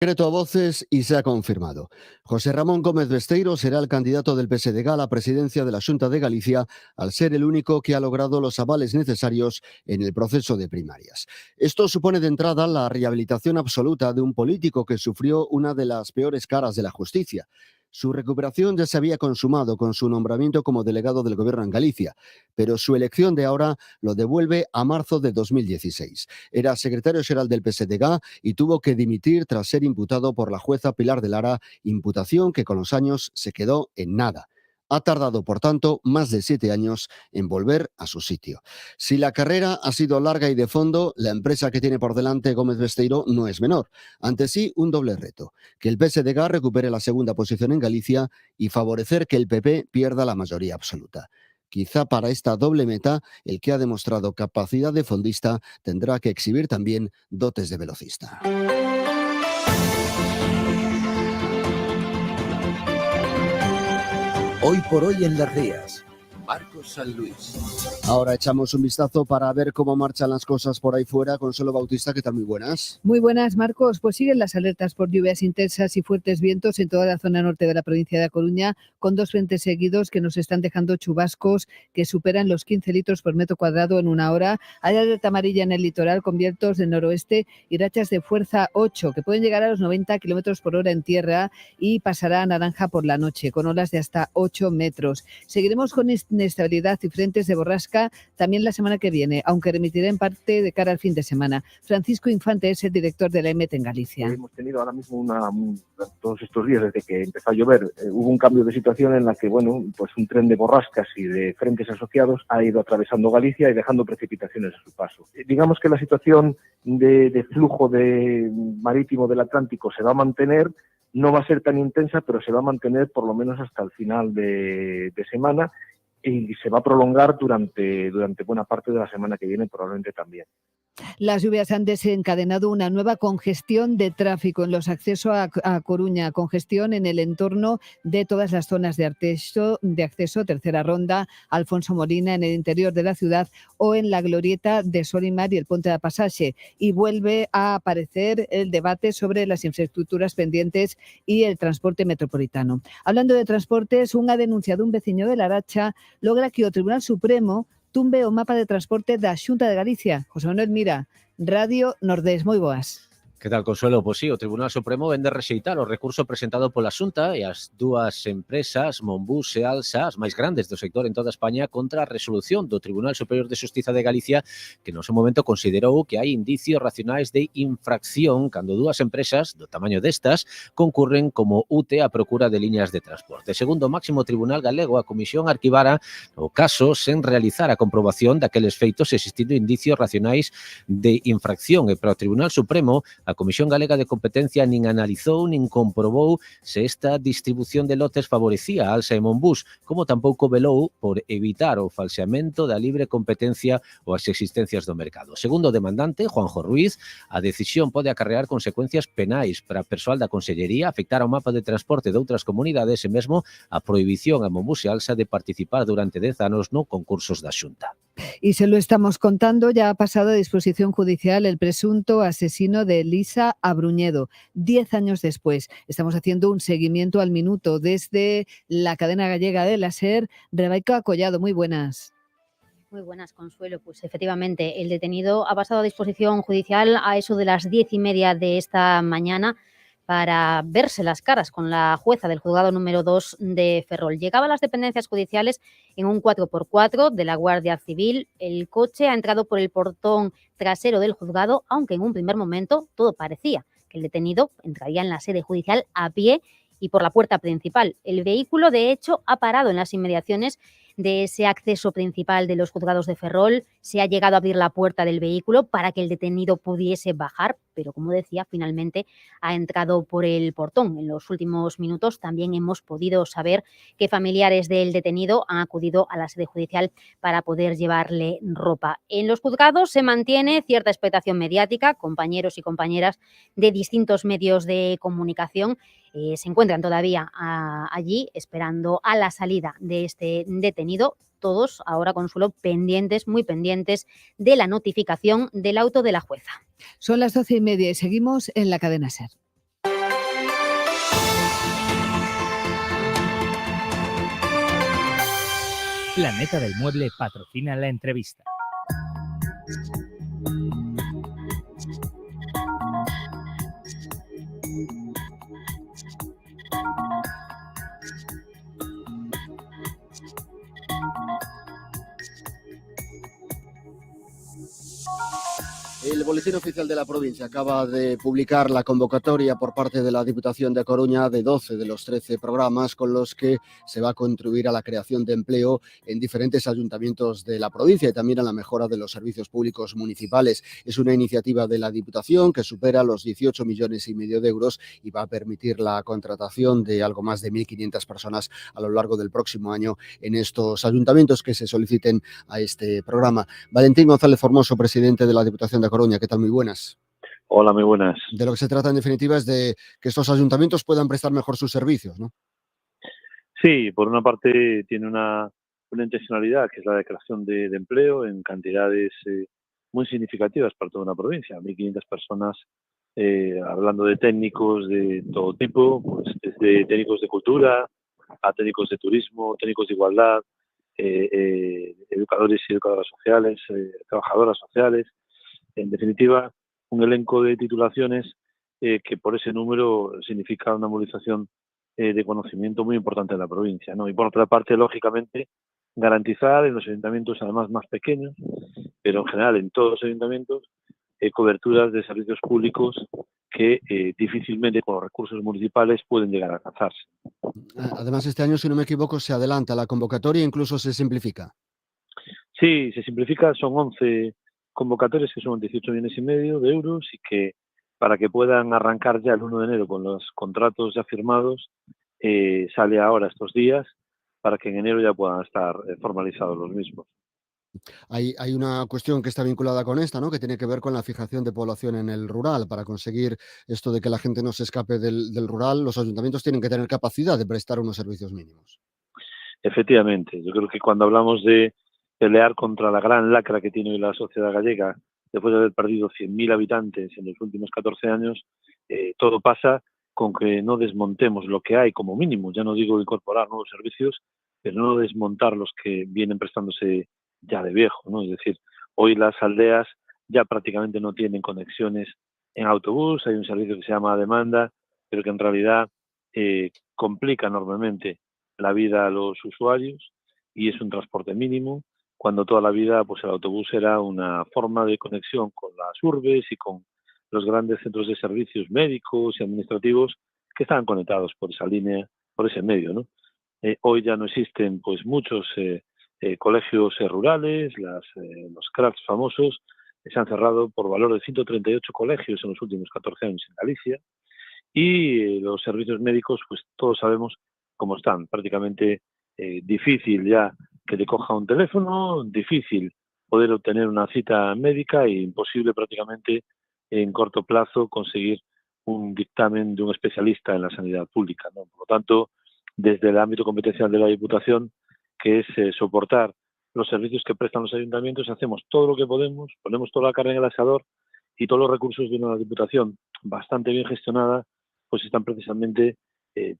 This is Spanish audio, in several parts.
Secreto a voces y se ha confirmado. José Ramón Gómez Besteiro será el candidato del PSDG a la presidencia de la Xunta de Galicia, al ser el único que ha logrado los avales necesarios en el proceso de primarias. Esto supone de entrada la rehabilitación absoluta de un político que sufrió una de las peores caras de la justicia. Su recuperación ya se había consumado con su nombramiento como delegado del Gobierno en Galicia, pero su elección de ahora lo devuelve a marzo de 2016. Era secretario xeral del PSDG y tuvo que dimitir tras ser imputado por la jueza Pilar de Lara, imputación que con los años se quedó en nada. Ha tardado, por tanto, más de 7 años en volver a su sitio. Si la carrera ha sido larga y de fondo, la empresa que tiene por delante Gómez Besteiro no es menor. Ante sí, un doble reto: que el PSDG recupere la segunda posición en Galicia y favorecer que el PP pierda la mayoría absoluta. Quizá para esta doble meta, el que ha demostrado capacidad de fondista tendrá que exhibir también dotes de velocista. Hoy por hoy en Las Rías, Marcos San Luis. Ahora echamos un vistazo para ver cómo marchan las cosas por ahí fuera. Consuelo Bautista, ¿qué tal? Muy buenas. Muy buenas, Marcos. Pues siguen las alertas por lluvias intensas y fuertes vientos en toda la zona norte de la provincia de A Coruña, con 2 frentes seguidos que nos están dejando chubascos que superan los 15 litros por metro cuadrado en una hora. Hay alerta amarilla en el litoral con vientos del noroeste y rachas de fuerza 8 que pueden llegar a los 90 kilómetros por hora en tierra, y pasará a naranja por la noche con olas de hasta 8 metros. Seguiremos con inestabilidad y frentes de borrasca también la semana que viene, aunque remitirá en parte de cara al fin de semana. Francisco Infante es el director de la EMET en Galicia. Hemos tenido ahora mismo todos estos días, desde que empezó a llover, hubo un cambio de situación en la que, pues un tren de borrascas y de frentes asociados ha ido atravesando Galicia y dejando precipitaciones a su paso. Digamos que la situación de flujo marítimo del Atlántico se va a mantener. No va a ser tan intensa, pero se va a mantener por lo menos hasta el final de semana, y se va a prolongar durante buena parte de la semana que viene, probablemente también. Las lluvias han desencadenado una nueva congestión de tráfico en los accesos a Coruña, congestión en el entorno de todas las zonas de acceso, Tercera Ronda, Alfonso Molina, en el interior de la ciudad o en la glorieta de Solimar y el Ponte da Pasaxe. Y vuelve a aparecer el debate sobre las infraestructuras pendientes y el transporte metropolitano. Hablando de transportes, unha denuncia dun veciño de Laracha logra que o Tribunal Supremo tumbe o mapa de transporte da Xunta de Galicia. José Manuel Mira, Radio Nordés, moi boas. Que tal, Consuelo? Pois sí, o Tribunal Supremo vende rexeitar o recurso presentado pola Xunta e as dúas empresas, Monbus e Alsa, as máis grandes do sector en toda España, contra a resolución do Tribunal Superior de Xustiza de Galicia, que no seu momento considerou que hai indicios racionais de infracción cando dúas empresas do tamaño destas concurren como UTE á procura de liñas de transporte. Segundo o máximo tribunal galego, a comisión arquivara o caso sen realizar a comprobación daqueles feitos, existindo indicios racionais de infracción, e para o Tribunal Supremo a Comisión Galega de Competencia nin analizou nin comprobou se esta distribución de lotes favorecía a Alsa e Monbus, como tampouco velou por evitar o falseamento da libre competencia ou as existencias do mercado. Segundo o demandante, Juanjo Ruiz, a decisión pode acarrear consecuencias penais para a persoal da Consellería, afectar ao mapa de transporte de outras comunidades e mesmo a prohibición a Monbus e Alsa de participar durante 10 anos no concursos da Xunta. Y se lo estamos contando, ya ha pasado a disposición judicial el presunto asesino de Elisa Abruñedo. 10 años después, estamos haciendo un seguimiento al minuto desde la cadena gallega de la SER. Rebeca Collado, muy buenas. Muy buenas, Consuelo. Pues efectivamente, el detenido ha pasado a disposición judicial a eso de las 10:30 de esta mañana para verse las caras con la jueza del juzgado número 2 de Ferrol. Llegaba a las dependencias judiciales en un 4x4 de la Guardia Civil. El coche ha entrado por el portón trasero del juzgado, aunque en un primer momento todo parecía que el detenido entraría en la sede judicial a pie y por la puerta principal. El vehículo, de hecho, ha parado en las inmediaciones de ese acceso principal de los juzgados de Ferrol. Se ha llegado a abrir la puerta del vehículo para que el detenido pudiese bajar, pero como decía, finalmente ha entrado por el portón. En los últimos minutos también hemos podido saber que familiares del detenido han acudido a la sede judicial para poder llevarle ropa. En los juzgados se mantiene cierta expectación mediática. Compañeros y compañeras de distintos medios de comunicación se encuentran todavía allí esperando a la salida de este detenido. Todos ahora, Consuelo, pendientes, muy pendientes de la notificación del auto de la jueza. Son las 12:30 y seguimos en la cadena SER. Planeta del Mueble patrocina la entrevista. El Boletín Oficial de la Provincia acaba de publicar la convocatoria por parte de la Diputación de Coruña de 12 de los 13 programas con los que se va a contribuir a la creación de empleo en diferentes ayuntamientos de la provincia y también a la mejora de los servicios públicos municipales. Es una iniciativa de la Diputación que supera los 18,5 millones de euros y va a permitir la contratación de algo más de 1.500 personas a lo largo del próximo año en estos ayuntamientos que se soliciten a este programa. Valentín González Formoso, presidente de la Diputación de Coruña. ¿Qué tal? Muy buenas. Hola, muy buenas. De lo que se trata, en definitiva, es de que estos ayuntamientos puedan prestar mejor sus servicios, ¿no? Sí, por una parte tiene una intencionalidad, que es la de creación de empleo en cantidades muy significativas para toda una provincia. 1.500 personas, hablando de técnicos de todo tipo, pues desde técnicos de cultura a técnicos de turismo, técnicos de igualdad, educadores y educadoras sociales, trabajadoras sociales. En definitiva, un elenco de titulaciones que por ese número significa una movilización de conocimiento muy importante en la provincia, ¿no? Y por otra parte, lógicamente, garantizar en los ayuntamientos, además más pequeños, pero en general en todos los ayuntamientos, coberturas de servicios públicos que difícilmente con los recursos municipales pueden llegar a alcanzarse. Además, este año, si no me equivoco, se adelanta la convocatoria e incluso se simplifica. Sí, se simplifica, son 11 convocatorias que son 18,5 millones de euros y que para que puedan arrancar ya el 1 de enero con los contratos ya firmados, sale ahora estos días para que en enero ya puedan estar formalizados los mismos. Hay una cuestión que está vinculada con esta, ¿no? Que tiene que ver con la fijación de población en el rural. Para conseguir esto de que la gente no se escape del rural, los ayuntamientos tienen que tener capacidad de prestar unos servicios mínimos. Efectivamente, yo creo que cuando hablamos de pelear contra la gran lacra que tiene hoy la sociedad gallega, después de haber perdido 100.000 habitantes en los últimos 14 años, todo pasa con que no desmontemos lo que hay como mínimo. Ya no digo incorporar nuevos servicios, pero no desmontar los que vienen prestándose ya de viejo, ¿no? Es decir, hoy las aldeas ya prácticamente no tienen conexiones en autobús, hay un servicio que se llama demanda, pero que en realidad complica enormemente la vida a los usuarios y es un transporte mínimo, cuando toda la vida pues el autobús era una forma de conexión con las urbes y con los grandes centros de servicios médicos y administrativos que estaban conectados por esa línea, por ese medio, ¿no? Hoy ya no existen pues muchos colegios rurales, los crafts famosos se han cerrado por valor de 138 colegios en los últimos 14 años en Galicia y los servicios médicos pues todos sabemos cómo están, prácticamente difícil ya que te coja un teléfono, difícil poder obtener una cita médica e imposible prácticamente en corto plazo conseguir un dictamen de un especialista en la sanidad pública, ¿no? Por lo tanto, desde el ámbito competencial de la Diputación, que es soportar los servicios que prestan los ayuntamientos, hacemos todo lo que podemos, ponemos toda la carne en el asador y todos los recursos de una Diputación bastante bien gestionada, pues están precisamente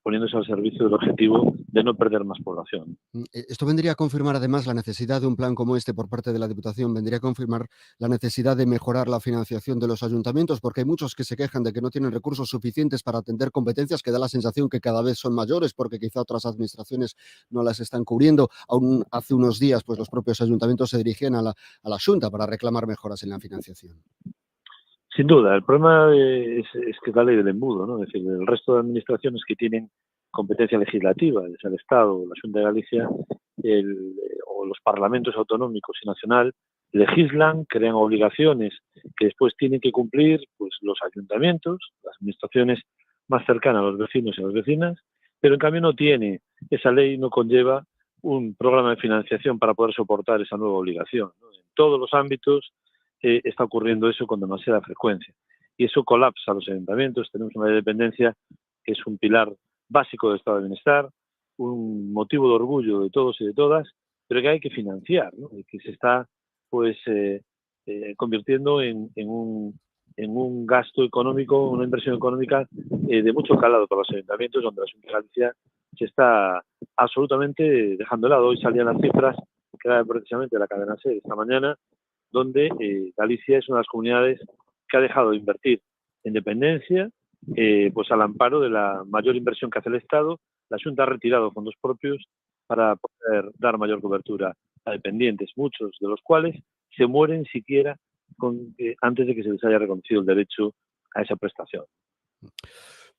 poniéndose al servicio del objetivo de no perder más población. Esto vendría a confirmar además la necesidad de un plan como este por parte de la Diputación, vendría a confirmar la necesidad de mejorar la financiación de los ayuntamientos, porque hay muchos que se quejan de que no tienen recursos suficientes para atender competencias que da la sensación que cada vez son mayores, porque quizá otras administraciones no las están cubriendo. Aún hace unos días, pues los propios ayuntamientos se dirigían a la Xunta para reclamar mejoras en la financiación. Sin duda, el problema es que es la ley del embudo, ¿no? Es decir, el resto de administraciones que tienen competencia legislativa, es el Estado, la Xunta de Galicia, o los parlamentos autonómicos y nacional, legislan, crean obligaciones que después tienen que cumplir pues los ayuntamientos, las administraciones más cercanas a los vecinos y a las vecinas, pero en cambio no tiene, esa ley no conlleva un programa de financiación para poder soportar esa nueva obligación, ¿no? En todos los ámbitos está ocurriendo eso con demasiada frecuencia. Y eso colapsa a los ayuntamientos. Tenemos una dependencia que es un pilar básico del estado de bienestar, un motivo de orgullo de todos y de todas, pero que hay que financiar, ¿no? Y que se está pues convirtiendo en un gasto económico, una inversión económica de mucho calado para los ayuntamientos, donde la Xunta de Galicia se está absolutamente dejando de lado. Hoy salían las cifras que era precisamente la cadena SER esta mañana, donde Galicia es una de las comunidades que ha dejado de invertir en dependencia, pues al amparo de la mayor inversión que hace el Estado. La Xunta ha retirado fondos propios para poder dar mayor cobertura a dependientes, muchos de los cuales se mueren siquiera antes de que se les haya reconocido el derecho a esa prestación.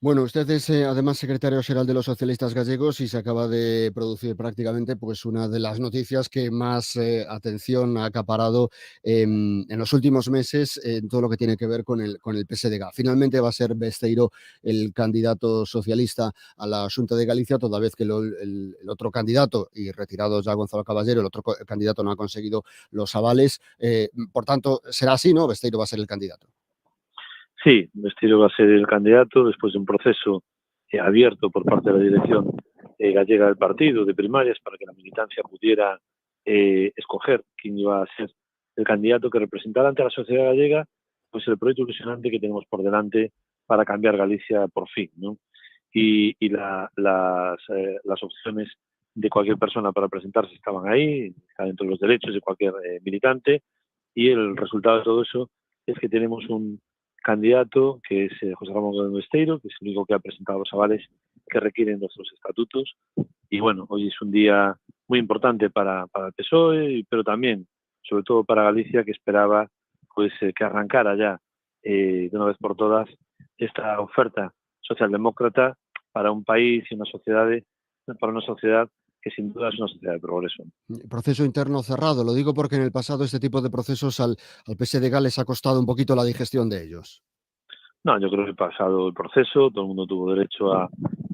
Bueno, usted es además secretario general de los socialistas gallegos y se acaba de producir prácticamente pues una de las noticias que más atención ha acaparado en los últimos meses en todo lo que tiene que ver con el PSDG. Finalmente va a ser Besteiro el candidato socialista a la Xunta de Galicia, toda vez que el otro candidato, y retirado ya Gonzalo Caballero, el otro candidato no ha conseguido los avales. Por tanto, será así, ¿no? Besteiro va a ser el candidato. Sí, Besteiro va a ser el candidato después de un proceso abierto por parte de la dirección gallega del partido de primarias para que la militancia pudiera escoger quién iba a ser el candidato que representara ante la sociedad gallega pues el proyecto ilusionante que tenemos por delante para cambiar Galicia por fin, ¿no? Y las opciones de cualquier persona para presentarse estaban ahí, está dentro de los derechos de cualquier militante, y el resultado de todo eso es que tenemos un candidato que es José Ramón Gómez Besteiro, que es el único que ha presentado los avales que requieren nuestros estatutos. Y bueno, hoy es un día muy importante para el PSOE, pero también, sobre todo para Galicia, que esperaba pues que arrancara ya de una vez por todas esta oferta socialdemócrata para un país y para una sociedad que sin duda es una sociedad de progreso. Proceso interno cerrado, lo digo porque en el pasado este tipo de procesos al PSDG les ha costado un poquito la digestión de ellos. No, yo creo que pasado el proceso, todo el mundo tuvo derecho a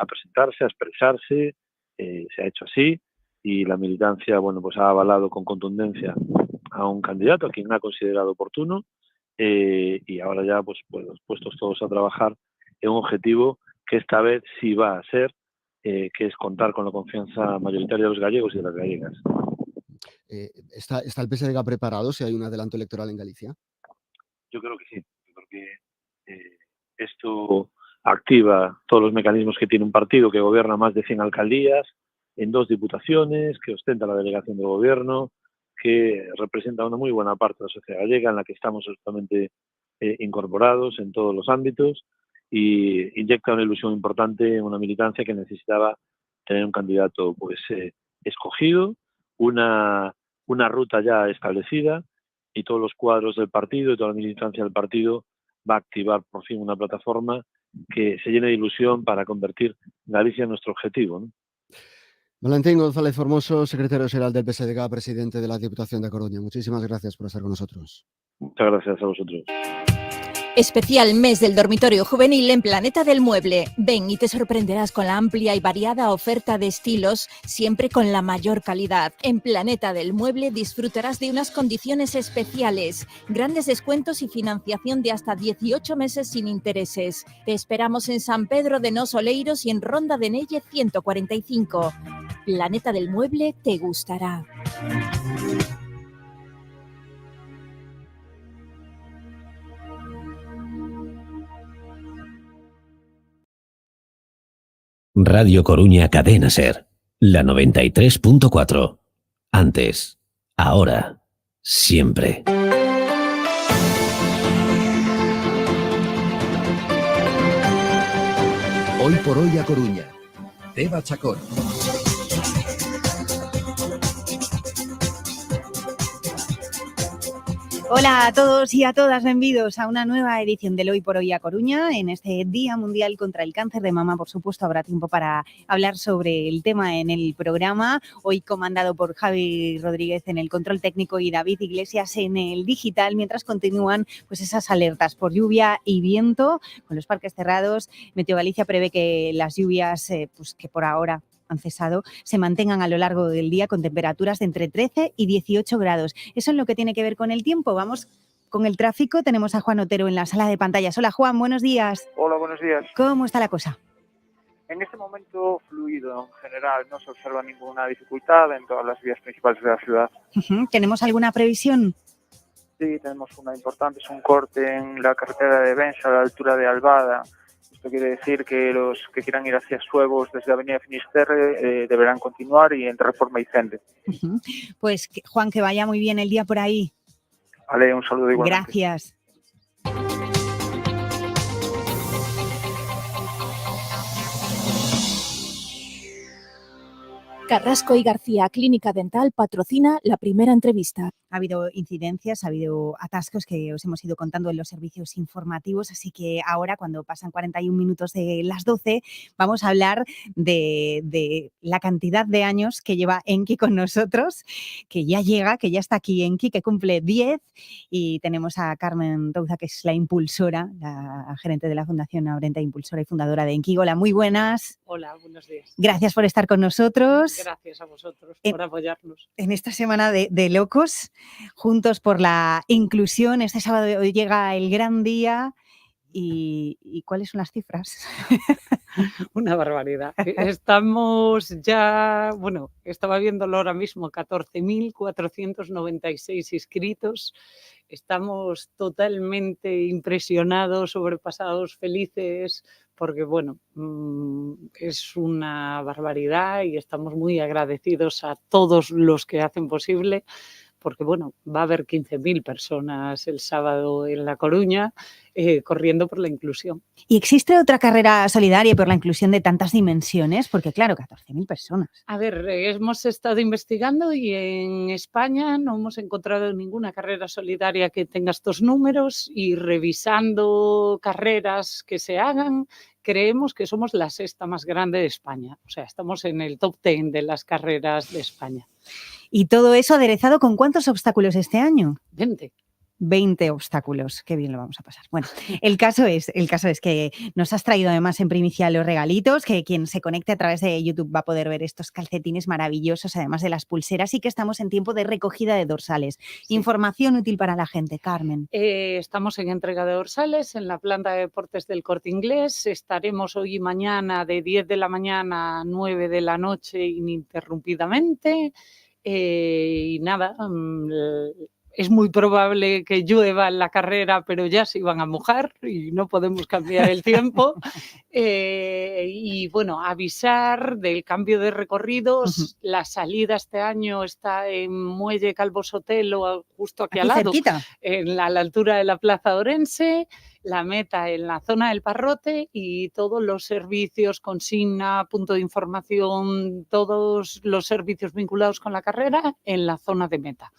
presentarse, a expresarse, se ha hecho así, y la militancia, bueno, pues ha avalado con contundencia a un candidato a quien ha considerado oportuno, y ahora ya pues puestos todos a trabajar en un objetivo que esta vez sí va a ser, que es contar con la confianza mayoritaria de los gallegos y de las gallegas. ¿Está el PSDG preparado si hay un adelanto electoral en Galicia? Yo creo que sí. Yo creo que esto activa todos los mecanismos que tiene un partido que gobierna más de 100 alcaldías, en 2 diputaciones, que ostenta la delegación del gobierno, que representa una muy buena parte de la sociedad gallega en la que estamos absolutamente incorporados en todos los ámbitos, y inyecta una ilusión importante en una militancia que necesitaba tener un candidato pues escogido, una ruta ya establecida, y todos los cuadros del partido y toda la militancia del partido va a activar por fin una plataforma que se llene de ilusión para convertir Galicia en nuestro objetivo, ¿no? Valentín González Formoso, secretario general del PSDG, presidente de la Diputación de Coruña. Muchísimas gracias por estar con nosotros. Muchas gracias a vosotros. Especial mes del dormitorio juvenil en Planeta del Mueble. Ven y te sorprenderás con la amplia y variada oferta de estilos, siempre con la mayor calidad. En Planeta del Mueble disfrutarás de unas condiciones especiales, grandes descuentos y financiación de hasta 18 meses sin intereses. Te esperamos en San Pedro de Nos Oleiros y en Ronda de Nelle 145. Planeta del Mueble te gustará. Radio Coruña Cadena Ser, la 93.4. Antes, ahora, siempre. Hoy por hoy a Coruña. Teba Chacón. Hola a todos y a todas, bienvenidos a una nueva edición del Hoy por Hoy a Coruña. En este Día Mundial contra el Cáncer de Mama, por supuesto, habrá tiempo para hablar sobre el tema en el programa. Hoy comandado por Javi Rodríguez en el control técnico y David Iglesias en el digital, mientras continúan pues esas alertas por lluvia y viento con los parques cerrados. Meteo Galicia prevé que las lluvias, pues que por ahora han cesado, se mantengan a lo largo del día con temperaturas de entre 13 y 18 grados. Eso es lo que tiene que ver con el tiempo. Vamos con el tráfico. Tenemos a Juan Otero en la sala de pantallas. Hola Juan, buenos días. Hola, buenos días. ¿Cómo está la cosa? En este momento fluido en general, no se observa ninguna dificultad en todas las vías principales de la ciudad. ¿Tenemos alguna previsión? Sí, tenemos una importante, es un corte en la carretera de Benxa a la altura de Albada. Esto quiere decir que los que quieran ir hacia Suevos desde Avenida Finisterre deberán continuar y entre Reforma y Cende. Pues Juan, que vaya muy bien el día por ahí. Vale, un saludo igualmente. Gracias. Carrasco y García Clínica Dental patrocina la primera entrevista. Ha habido incidencias, ha habido atascos que os hemos ido contando en los servicios informativos, así que ahora, cuando pasan 41 minutos de las 12, vamos a hablar de la cantidad de años que lleva Enki con nosotros, que ya llega, que ya está aquí Enki, que cumple 10, y tenemos a Carmen Touza, que es la impulsora, la gerente de la Fundación Aurenta, impulsora y fundadora de Enki. Hola, muy buenas. Hola, buenos días. Gracias por estar con nosotros. Gracias a vosotros por apoyarnos. En esta semana de locos, juntos por la inclusión. Este sábado llega el gran día. ¿Y cuáles son las cifras? Una barbaridad. Estamos ya, bueno, estaba viéndolo ahora mismo, 14.496 inscritos. Estamos totalmente impresionados, sobrepasados, felices, porque bueno, es una barbaridad y estamos muy agradecidos a todos los que hacen posible, porque bueno, va a haber 15.000 personas el sábado en La Coruña corriendo por la inclusión. ¿Y existe otra carrera solidaria por la inclusión de tantas dimensiones? Porque claro, 14.000 personas. A ver, hemos estado investigando y en España no hemos encontrado ninguna carrera solidaria que tenga estos números, y revisando carreras que se hagan, creemos que somos la sexta más grande de España. O sea, estamos en el top 10 de las carreras de España. ¿Y todo eso aderezado con cuántos obstáculos este año? 20 obstáculos, qué bien lo vamos a pasar. Bueno, el caso es que nos has traído además en primicia los regalitos, que quien se conecte a través de YouTube va a poder ver estos calcetines maravillosos, además de las pulseras, y que estamos en tiempo de recogida de dorsales. Sí. Información útil para la gente, Carmen. Estamos en entrega de dorsales en la planta de deportes del Corte Inglés. Estaremos hoy y mañana de 10 de la mañana a 9 de la noche ininterrumpidamente. Y nada, es muy probable que llueva en la carrera, pero ya se iban a mojar y no podemos cambiar el tiempo. Y bueno, avisar del cambio de recorridos. La salida este año está en Muelle Calvo Sotelo, justo aquí al lado, cerquita, a la altura de la Plaza Orense. La meta en la zona del Parrote, y todos los servicios, consigna, punto de información, todos los servicios vinculados con la carrera en la zona de meta.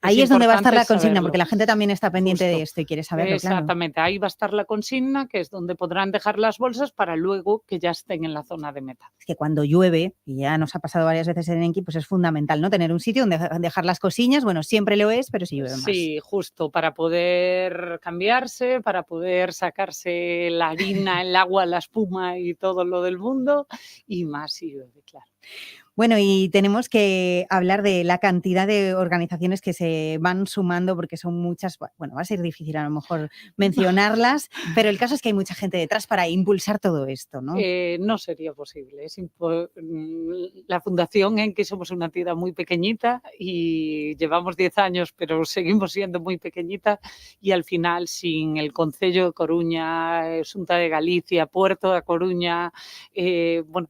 Ahí es donde va a estar la consigna, porque la gente también está pendiente de esto y quiere saberlo. Exactamente, claro. Ahí va a estar la consigna, que es donde podrán dejar las bolsas para luego que ya estén en la zona de meta. Es que cuando llueve, y ya nos ha pasado varias veces en Enki, pues es fundamental, ¿no? Tener un sitio donde dejar las cosillas. Bueno, siempre lo es, pero si llueve más. Sí, justo, para poder cambiarse, para poder sacarse la harina, el agua, la espuma y todo lo del mundo, y más si llueve, claro. Bueno, y tenemos que hablar de la cantidad de organizaciones que se van sumando, porque son muchas. Bueno, va a ser difícil a lo mejor mencionarlas, pero el caso es que hay mucha gente detrás para impulsar todo esto, ¿no? No sería posible. La Fundación Enki somos una entidad muy pequeñita y llevamos 10 años, pero seguimos siendo muy pequeñita, y al final sin el Concello de Coruña, Xunta de Galicia, Puerto da Coruña, bueno,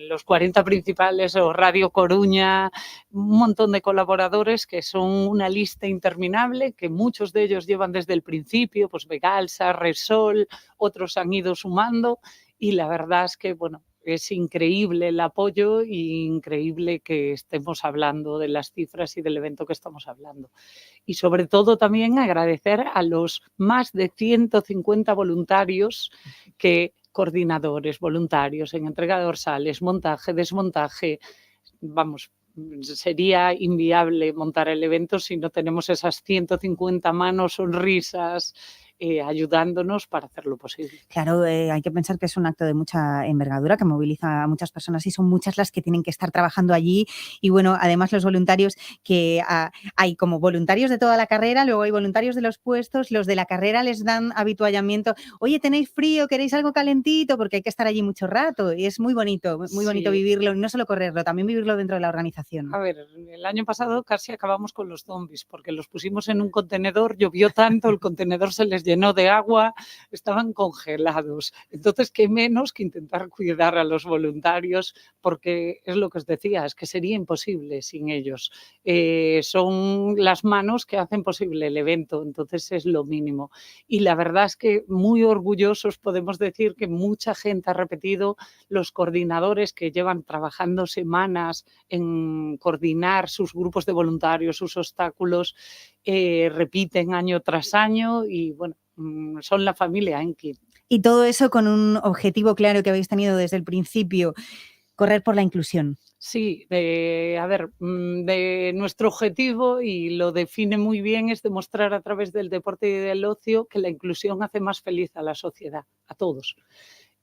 los 40 principales o Radio Coruña, un montón de colaboradores que son una lista interminable, que muchos de ellos llevan desde el principio, pues Vegalsa, Resol, otros han ido sumando, y la verdad es que, bueno, es increíble el apoyo y increíble que estemos hablando de las cifras y del evento que estamos hablando. Y sobre todo también agradecer a los más de 150 voluntarios coordinadores, voluntarios en entrega de dorsales, montaje, desmontaje. Vamos, sería inviable montar el evento si no tenemos esas 150 manos, sonrisas, ayudándonos para hacerlo posible. Claro, hay que pensar que es un acto de mucha envergadura, que moviliza a muchas personas, y son muchas las que tienen que estar trabajando allí. Y bueno, además los voluntarios, que hay como voluntarios de toda la carrera, luego hay voluntarios de los puestos, los de la carrera les dan habituallamiento. Oye, ¿tenéis frío? ¿Queréis algo calentito? Porque hay que estar allí mucho rato, y es muy bonito vivirlo, y no solo correrlo, también vivirlo dentro de la organización. A ver, el año pasado casi acabamos con los zombies, porque los pusimos en un contenedor, llovió tanto, el contenedor se les llenó de agua, estaban congelados. Entonces, qué menos que intentar cuidar a los voluntarios, porque es lo que os decía, es que sería imposible sin ellos. Son las manos que hacen posible el evento, entonces es lo mínimo. Y la verdad es que muy orgullosos podemos decir que mucha gente ha repetido, los coordinadores que llevan trabajando semanas en coordinar sus grupos de voluntarios, sus obstáculos, repiten año tras año y bueno, son la familia Enki. Y todo eso con un objetivo claro que habéis tenido desde el principio, correr por la inclusión. Sí, de nuestro objetivo, y lo define muy bien, es demostrar a través del deporte y del ocio que la inclusión hace más feliz a la sociedad, a todos.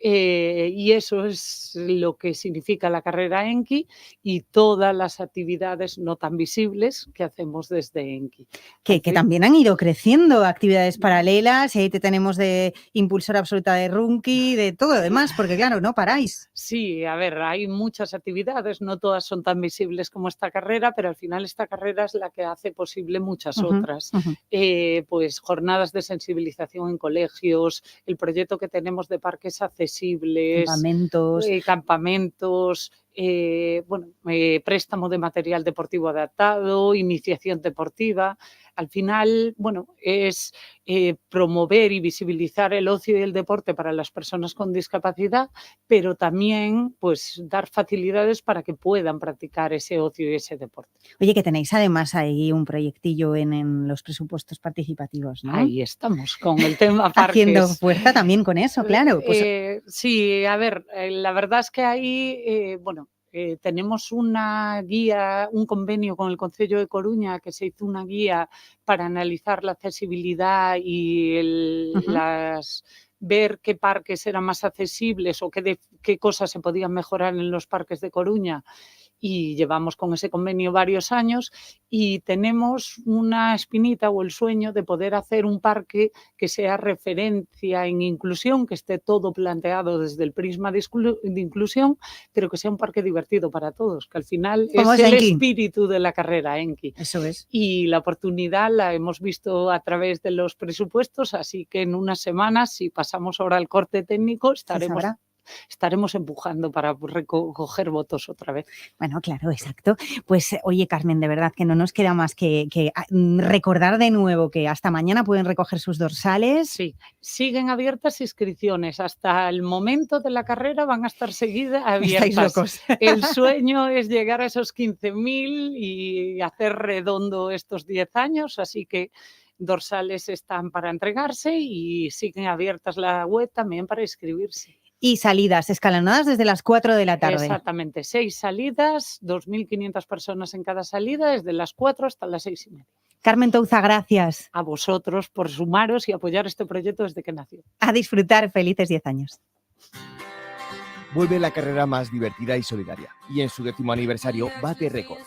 Y eso es lo que significa la carrera Enki y todas las actividades no tan visibles que hacemos desde Enki. Que también han ido creciendo, actividades paralelas, y ahí te tenemos de impulsora absoluta de Runki, de todo lo demás, porque claro, no paráis. Sí, hay muchas actividades, no todas son tan visibles como esta carrera, pero al final esta carrera es la que hace posible muchas otras. Pues jornadas de sensibilización en colegios, el proyecto que tenemos de parques accesibles, campamentos, préstamo de material deportivo adaptado, iniciación deportiva. Al final, es promover y visibilizar el ocio y el deporte para las personas con discapacidad, pero también pues dar facilidades para que puedan practicar ese ocio y ese deporte. Oye, que tenéis además ahí un proyectillo en los presupuestos participativos, ¿no? Ahí estamos con el tema parques. Haciendo fuerza también con eso, claro. Sí, la verdad es que ahí, tenemos una guía, un convenio con el Concello de Coruña, que se hizo una guía para analizar la accesibilidad y ver qué parques eran más accesibles o qué cosas se podían mejorar en los parques de Coruña. Y llevamos con ese convenio varios años y tenemos una espinita o el sueño de poder hacer un parque que sea referencia en inclusión, que esté todo planteado desde el prisma de inclusión, pero que sea un parque divertido para todos, que al final es el espíritu de la carrera Enki. Eso es. Y la oportunidad la hemos visto a través de los presupuestos, así que en unas semanas, si pasamos ahora al corte técnico, estaremos empujando para recoger votos otra vez. Bueno, claro, exacto. Pues oye, Carmen, de verdad que no nos queda más que recordar de nuevo que hasta mañana pueden recoger sus dorsales. Sí, siguen abiertas inscripciones. Hasta el momento de la carrera van a estar abiertas. Estáis locos. El sueño es llegar a esos 15.000 y hacer redondo estos 10 años, así que dorsales están para entregarse y siguen abiertas la web también para inscribirse. Y salidas escalonadas desde las 4 de la tarde. Exactamente, 6 salidas, 2.500 personas en cada salida, desde las 4 hasta las 6:30. Carmen Touza, gracias. A vosotros por sumaros y apoyar este proyecto desde que nació. A disfrutar, felices 10 años. Vuelve la carrera más divertida y solidaria. Y en su 10º aniversario bate récords.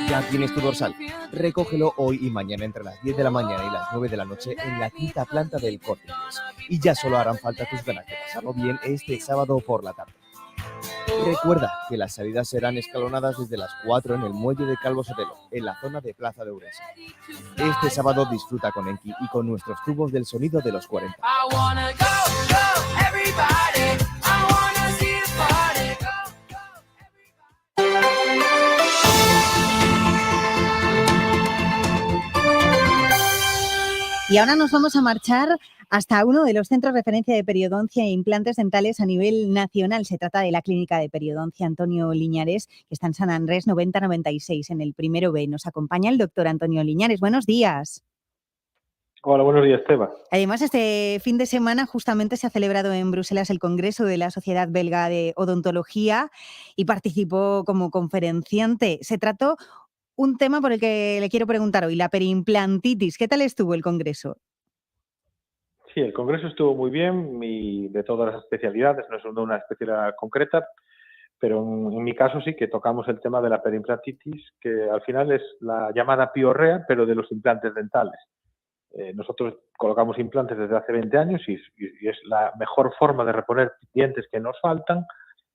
Ya tienes tu dorsal. Recógelo hoy y mañana entre las 10 de la mañana y las 9 de la noche en la quinta planta del Corte Inglés. Y ya solo harán falta tus ganas de pasarlo bien este sábado por la tarde. Recuerda que las salidas serán escalonadas desde las 4 en el muelle de Calvo Sotelo, en la zona de Plaza de Ourense. Este sábado disfruta con Enki y con nuestros tubos del sonido de los 40. Y ahora nos vamos a marchar hasta uno de los centros de referencia de periodoncia e implantes dentales a nivel nacional. Se trata de la Clínica de Periodoncia Antonio Liñares, que está en San Andrés 9096, en el primero B. Nos acompaña el doctor Antonio Liñares. Buenos días. Hola, buenos días, Teba. Además, este fin de semana justamente se ha celebrado en Bruselas el Congreso de la Sociedad Belga de Odontología y participó como conferenciante. Se trató un tema por el que le quiero preguntar hoy, la periimplantitis. ¿Qué tal estuvo el Congreso? Sí, el Congreso estuvo muy bien y de todas las especialidades, no es una especialidad concreta, pero en mi caso sí que tocamos el tema de la periimplantitis, que al final es la llamada piorrea, pero de los implantes dentales. Nosotros colocamos implantes desde hace 20 años y es la mejor forma de reponer dientes que nos faltan,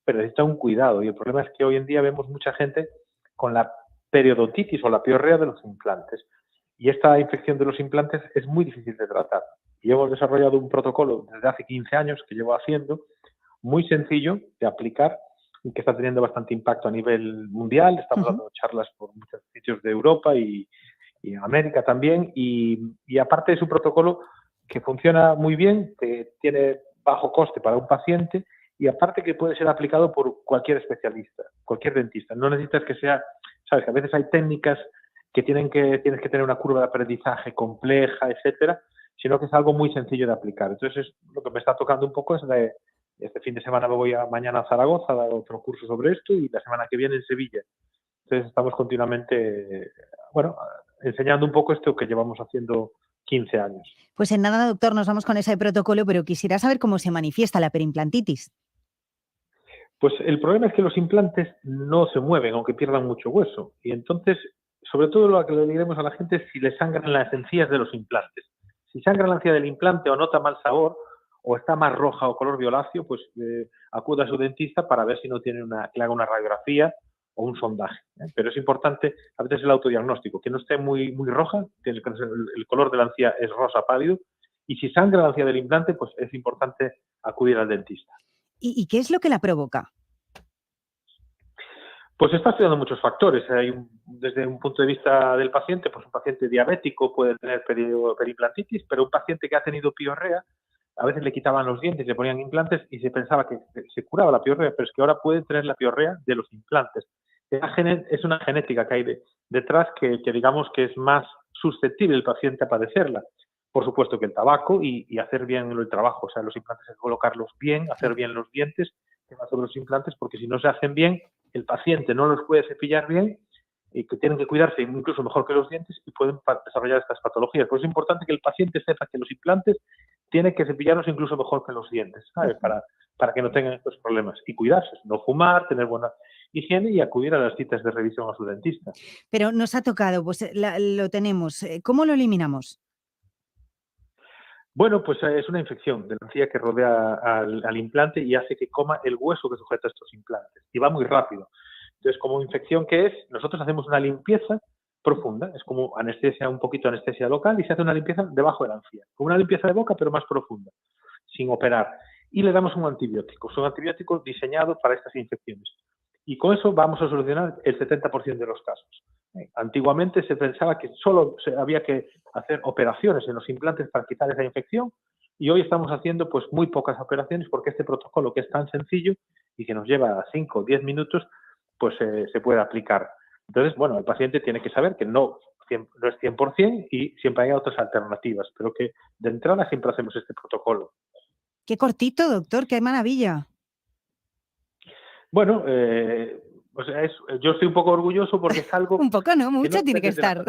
pero necesita un cuidado. Y el problema es que hoy en día vemos mucha gente con la periodontitis o la piorrea de los implantes. Y esta infección de los implantes es muy difícil de tratar. Y hemos desarrollado un protocolo desde hace 15 años que llevo haciendo, muy sencillo de aplicar y que está teniendo bastante impacto a nivel mundial. Estamos dando charlas por muchos sitios de Europa y en América también. Y aparte es un protocolo que funciona muy bien, que tiene bajo coste para un paciente y aparte que puede ser aplicado por cualquier especialista, cualquier dentista. No necesitas que sea, sabes, que a veces hay técnicas que tienes que tener una curva de aprendizaje compleja, etcétera, sino que es algo muy sencillo de aplicar. Entonces, lo que me está tocando un poco es este fin de semana me voy mañana a Zaragoza a dar otro curso sobre esto y la semana que viene en Sevilla. Entonces, estamos continuamente, enseñando un poco esto que llevamos haciendo 15 años. Pues en nada, doctor, nos vamos con ese protocolo, pero quisiera saber cómo se manifiesta la perimplantitis. Pues el problema es que los implantes no se mueven, aunque pierdan mucho hueso. Y entonces, sobre todo lo que le diremos a la gente es si le sangran las encías de los implantes. Si sangra la encía del implante o nota mal sabor, o está más roja o color violáceo, pues acuda a su dentista para ver si no tiene que le haga una radiografía o un sondaje. Pero es importante, a veces el autodiagnóstico, que no esté muy roja, que el color de la encía es rosa pálido, y si sangra la encía del implante, pues es importante acudir al dentista. ¿Y qué es lo que la provoca? Pues está estudiando muchos factores. Desde un punto de vista del paciente, pues un paciente diabético puede tener perimplantitis, pero un paciente que ha tenido piorrea, a veces le quitaban los dientes, le ponían implantes y se pensaba que se curaba la piorrea, pero es que ahora puede tener la piorrea de los implantes. Es una genética que hay detrás que digamos que es más susceptible el paciente a padecerla. Por supuesto que el tabaco y hacer bien el trabajo, o sea, los implantes hay que colocarlos bien, hacer bien los dientes que van sobre los implantes, porque si no se hacen bien, el paciente no los puede cepillar bien y que tienen que cuidarse incluso mejor que los dientes y pueden desarrollar estas patologías. Pues es importante que el paciente sepa que los implantes tienen que cepillarlos incluso mejor que los dientes, ¿sabes? Para que no tengan estos problemas. Y cuidarse, no fumar, tener buena higiene y acudir a las citas de revisión a su dentista. Pero nos ha tocado, pues lo tenemos. ¿Cómo lo eliminamos? Bueno, pues es una infección de la encía que rodea al implante y hace que coma el hueso que sujeta estos implantes. Y va muy rápido. Entonces, como infección que es, nosotros hacemos una limpieza profunda. Es como anestesia, un poquito de anestesia local y se hace una limpieza debajo de la encía. Como una limpieza de boca, pero más profunda, sin operar. Y le damos un antibiótico. Es un antibiótico diseñado para estas infecciones. Y con eso vamos a solucionar el 70% de los casos. Antiguamente se pensaba que solo había que hacer operaciones en los implantes para quitar esa infección y hoy estamos haciendo pues muy pocas operaciones porque este protocolo que es tan sencillo y que nos lleva 5 o 10 minutos pues se puede aplicar. Entonces, bueno, el paciente tiene que saber que no es 100% y siempre hay otras alternativas, pero que de entrada siempre hacemos este protocolo. Qué cortito, doctor, qué maravilla. Bueno, yo estoy un poco orgulloso porque es algo... Un poco, ¿no? Mucho tiene que estar.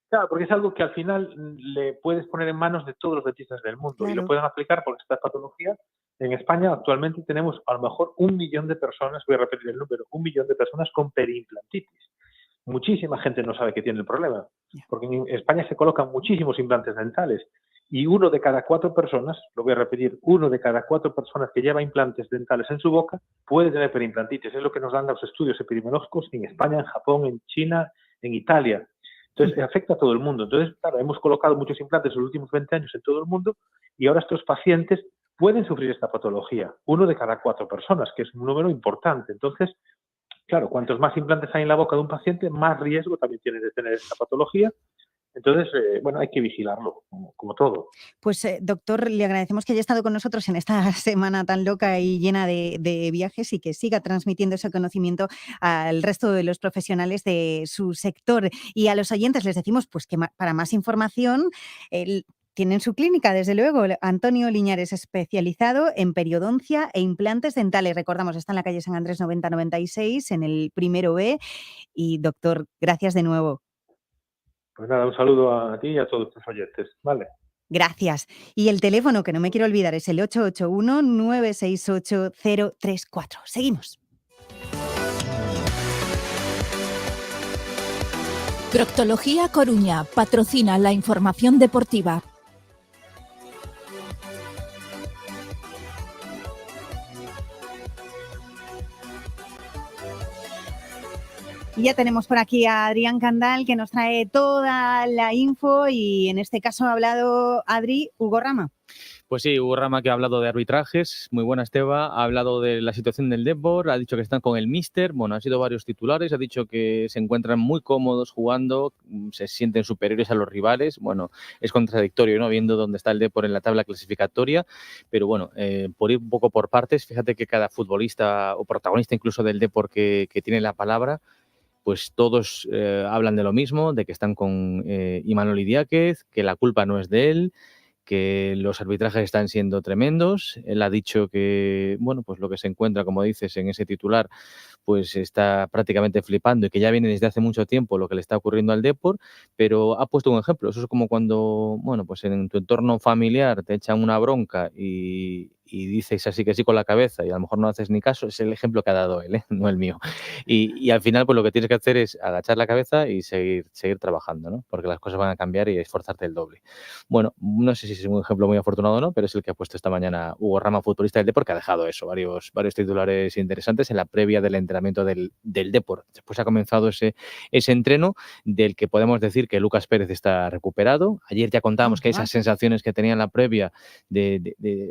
Claro, porque es algo que al final le puedes poner en manos de todos los dentistas del mundo. Claro. Y lo pueden aplicar porque esta patología, en España actualmente tenemos a lo mejor 1 millón de personas, voy a repetir el número, 1 millón de personas con periimplantitis. Muchísima gente no sabe que tiene el problema, porque en España se colocan muchísimos implantes dentales y 1 de cada 4 personas, lo voy a repetir, 1 de cada 4 personas que lleva implantes dentales en su boca puede tener periimplantitis. Es lo que nos dan los estudios epidemiológicos en España, en Japón, en China, en Italia. Entonces, afecta a todo el mundo. Entonces, claro, hemos colocado muchos implantes en los últimos 20 años en todo el mundo y ahora estos pacientes pueden sufrir esta patología. 1 de cada 4 personas, que es un número importante. Entonces, claro, cuantos más implantes hay en la boca de un paciente, más riesgo también tiene de tener esta patología. Entonces, bueno, hay que vigilarlo, como todo. Pues, doctor, le agradecemos que haya estado con nosotros en esta semana tan loca y llena de viajes y que siga transmitiendo ese conocimiento al resto de los profesionales de su sector. Y a los oyentes les decimos pues que para más información... Tienen su clínica, desde luego, Antonio Liñares, especializado en periodoncia e implantes dentales. Recordamos, está en la calle San Andrés 9096, en el primero B. Y, doctor, gracias de nuevo. Pues nada, un saludo a ti y a todos tus oyentes. Vale. Gracias. Y el teléfono, que no me quiero olvidar, es el 881-968-034. Seguimos. Proctología Coruña patrocina la información deportiva. Y ya tenemos por aquí a Adrián Candal, que nos trae toda la info, y en este caso ha hablado, Adri, Hugo Rama. Pues sí, Hugo Rama, que ha hablado de arbitrajes. Muy buena, Esteba. Ha hablado de la situación del Depor, ha dicho que están con el míster. Bueno, han sido varios titulares. Ha dicho que se encuentran muy cómodos jugando, se sienten superiores a los rivales. Bueno, es contradictorio, ¿no?, viendo dónde está el Depor en la tabla clasificatoria. Pero bueno, por ir un poco por partes, fíjate que cada futbolista o protagonista incluso del Depor que tiene la palabra, pues todos hablan de lo mismo, de que están con Imanol Idiáquez, que la culpa no es de él, que los arbitrajes están siendo tremendos. Él ha dicho que, bueno, pues lo que se encuentra, como dices, en ese titular, pues está prácticamente flipando y que ya viene desde hace mucho tiempo lo que le está ocurriendo al Depor, pero ha puesto un ejemplo. Eso es como cuando, bueno, pues en tu entorno familiar te echan una bronca y dices así que sí con la cabeza y a lo mejor no haces ni caso. Es el ejemplo que ha dado él, no el mío. Y al final, pues lo que tienes que hacer es agachar la cabeza y seguir trabajando, ¿no? Porque las cosas van a cambiar y esforzarte el doble. Bueno, no sé si es un ejemplo muy afortunado o no, pero es el que ha puesto esta mañana Hugo Rama, futbolista del Depor, que ha dejado eso, varios titulares interesantes en la previa del entrenamiento del Depor. Después ha comenzado ese entreno del que podemos decir que Lucas Pérez está recuperado. Ayer ya contábamos que esas sensaciones que tenía en la previa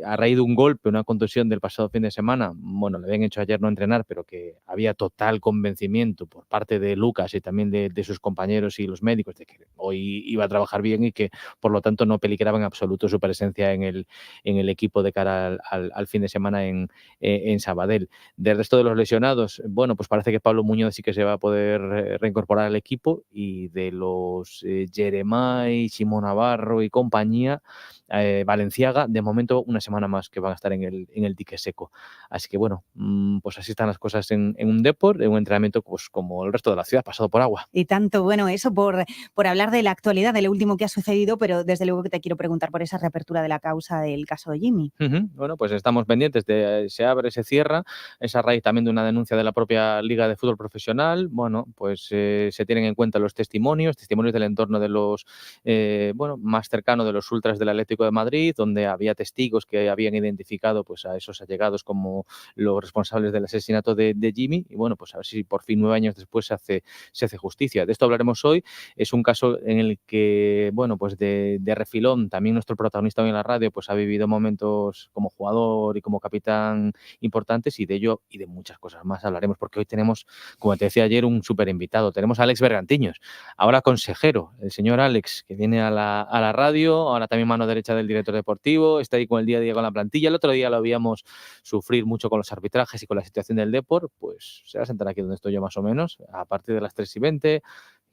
a raíz de un golpe, una contusión del pasado fin de semana, bueno, le habían hecho ayer no entrenar, pero que había total convencimiento por parte de Lucas y también de sus compañeros y los médicos de que hoy iba a trabajar bien y que por lo tanto no peligraba en absoluto su presencia en el equipo de cara al fin de semana en Sabadell. Del resto de los lesionados, bueno, pues parece que Pablo Muñoz sí que se va a poder reincorporar al equipo, y de los Jeremai, Simón Navarro y compañía, Valenciaga, de momento una semana más que van a estar en el dique seco. Así que bueno, pues así están las cosas en un Depor, en un entrenamiento pues como el resto de la ciudad, pasado por agua. Y tanto, bueno, eso por hablar de la actualidad, de lo último que ha sucedido, pero desde luego que te quiero preguntar por esa reapertura de la causa del caso de Jimmy. Bueno, pues estamos pendientes de se abre, se cierra, es a raíz también de una denuncia de la propia Liga de Fútbol Profesional. Bueno, pues se tienen en cuenta los testimonios del entorno de los, más cercano de los ultras del Atlético de Madrid, donde había testigos que habían identificado pues a esos allegados como los responsables del asesinato de Jimmy, y bueno, pues a ver si por fin 9 años después se hace justicia. De esto hablaremos hoy. Es un caso en el que, bueno, pues de refilón, también nuestro protagonista hoy en la radio pues ha vivido momentos como jugador y como capitán importantes, y de ello y de muchas cosas más hablaremos, porque hoy tenemos, como te decía ayer, un súper invitado. Tenemos a Alex Bergantiños, ahora consejero, el señor Alex, que viene a la radio, ahora también mano derecha del director deportivo, está ahí con el día a día con la plantilla. El otro día lo habíamos sufrir mucho con los arbitrajes y con la situación del Depor, pues se va a sentar aquí donde estoy yo más o menos, a partir de las 3:20,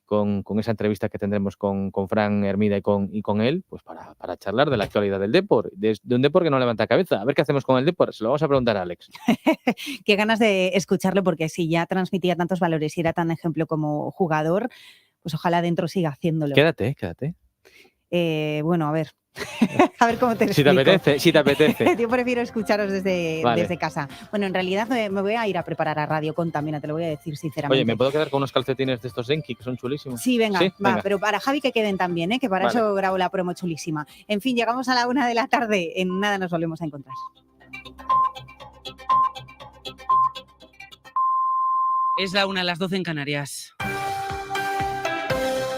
con esa entrevista que tendremos con Fran Hermida y con él, pues para charlar de la actualidad del Depor, de un Depor que no levanta cabeza. A ver qué hacemos con el Depor, se lo vamos a preguntar a Alex. Qué ganas de escucharlo, porque si ya transmitía tantos valores y era tan ejemplo como jugador, pues ojalá dentro siga haciéndolo. Quédate. Bueno, a ver. A ver cómo te explico. Si te apetece. Yo prefiero escucharos desde casa. Bueno, en realidad me voy a ir a preparar a Radio Contamina, te lo voy a decir sinceramente. Oye, ¿me puedo quedar con unos calcetines de estos Denki que son chulísimos? Sí, venga, pero para Javi que queden también, que para eso grabo la promo chulísima. En fin, llegamos a la 1 de la tarde, en nada nos volvemos a encontrar. Es la 1, las 12 en Canarias.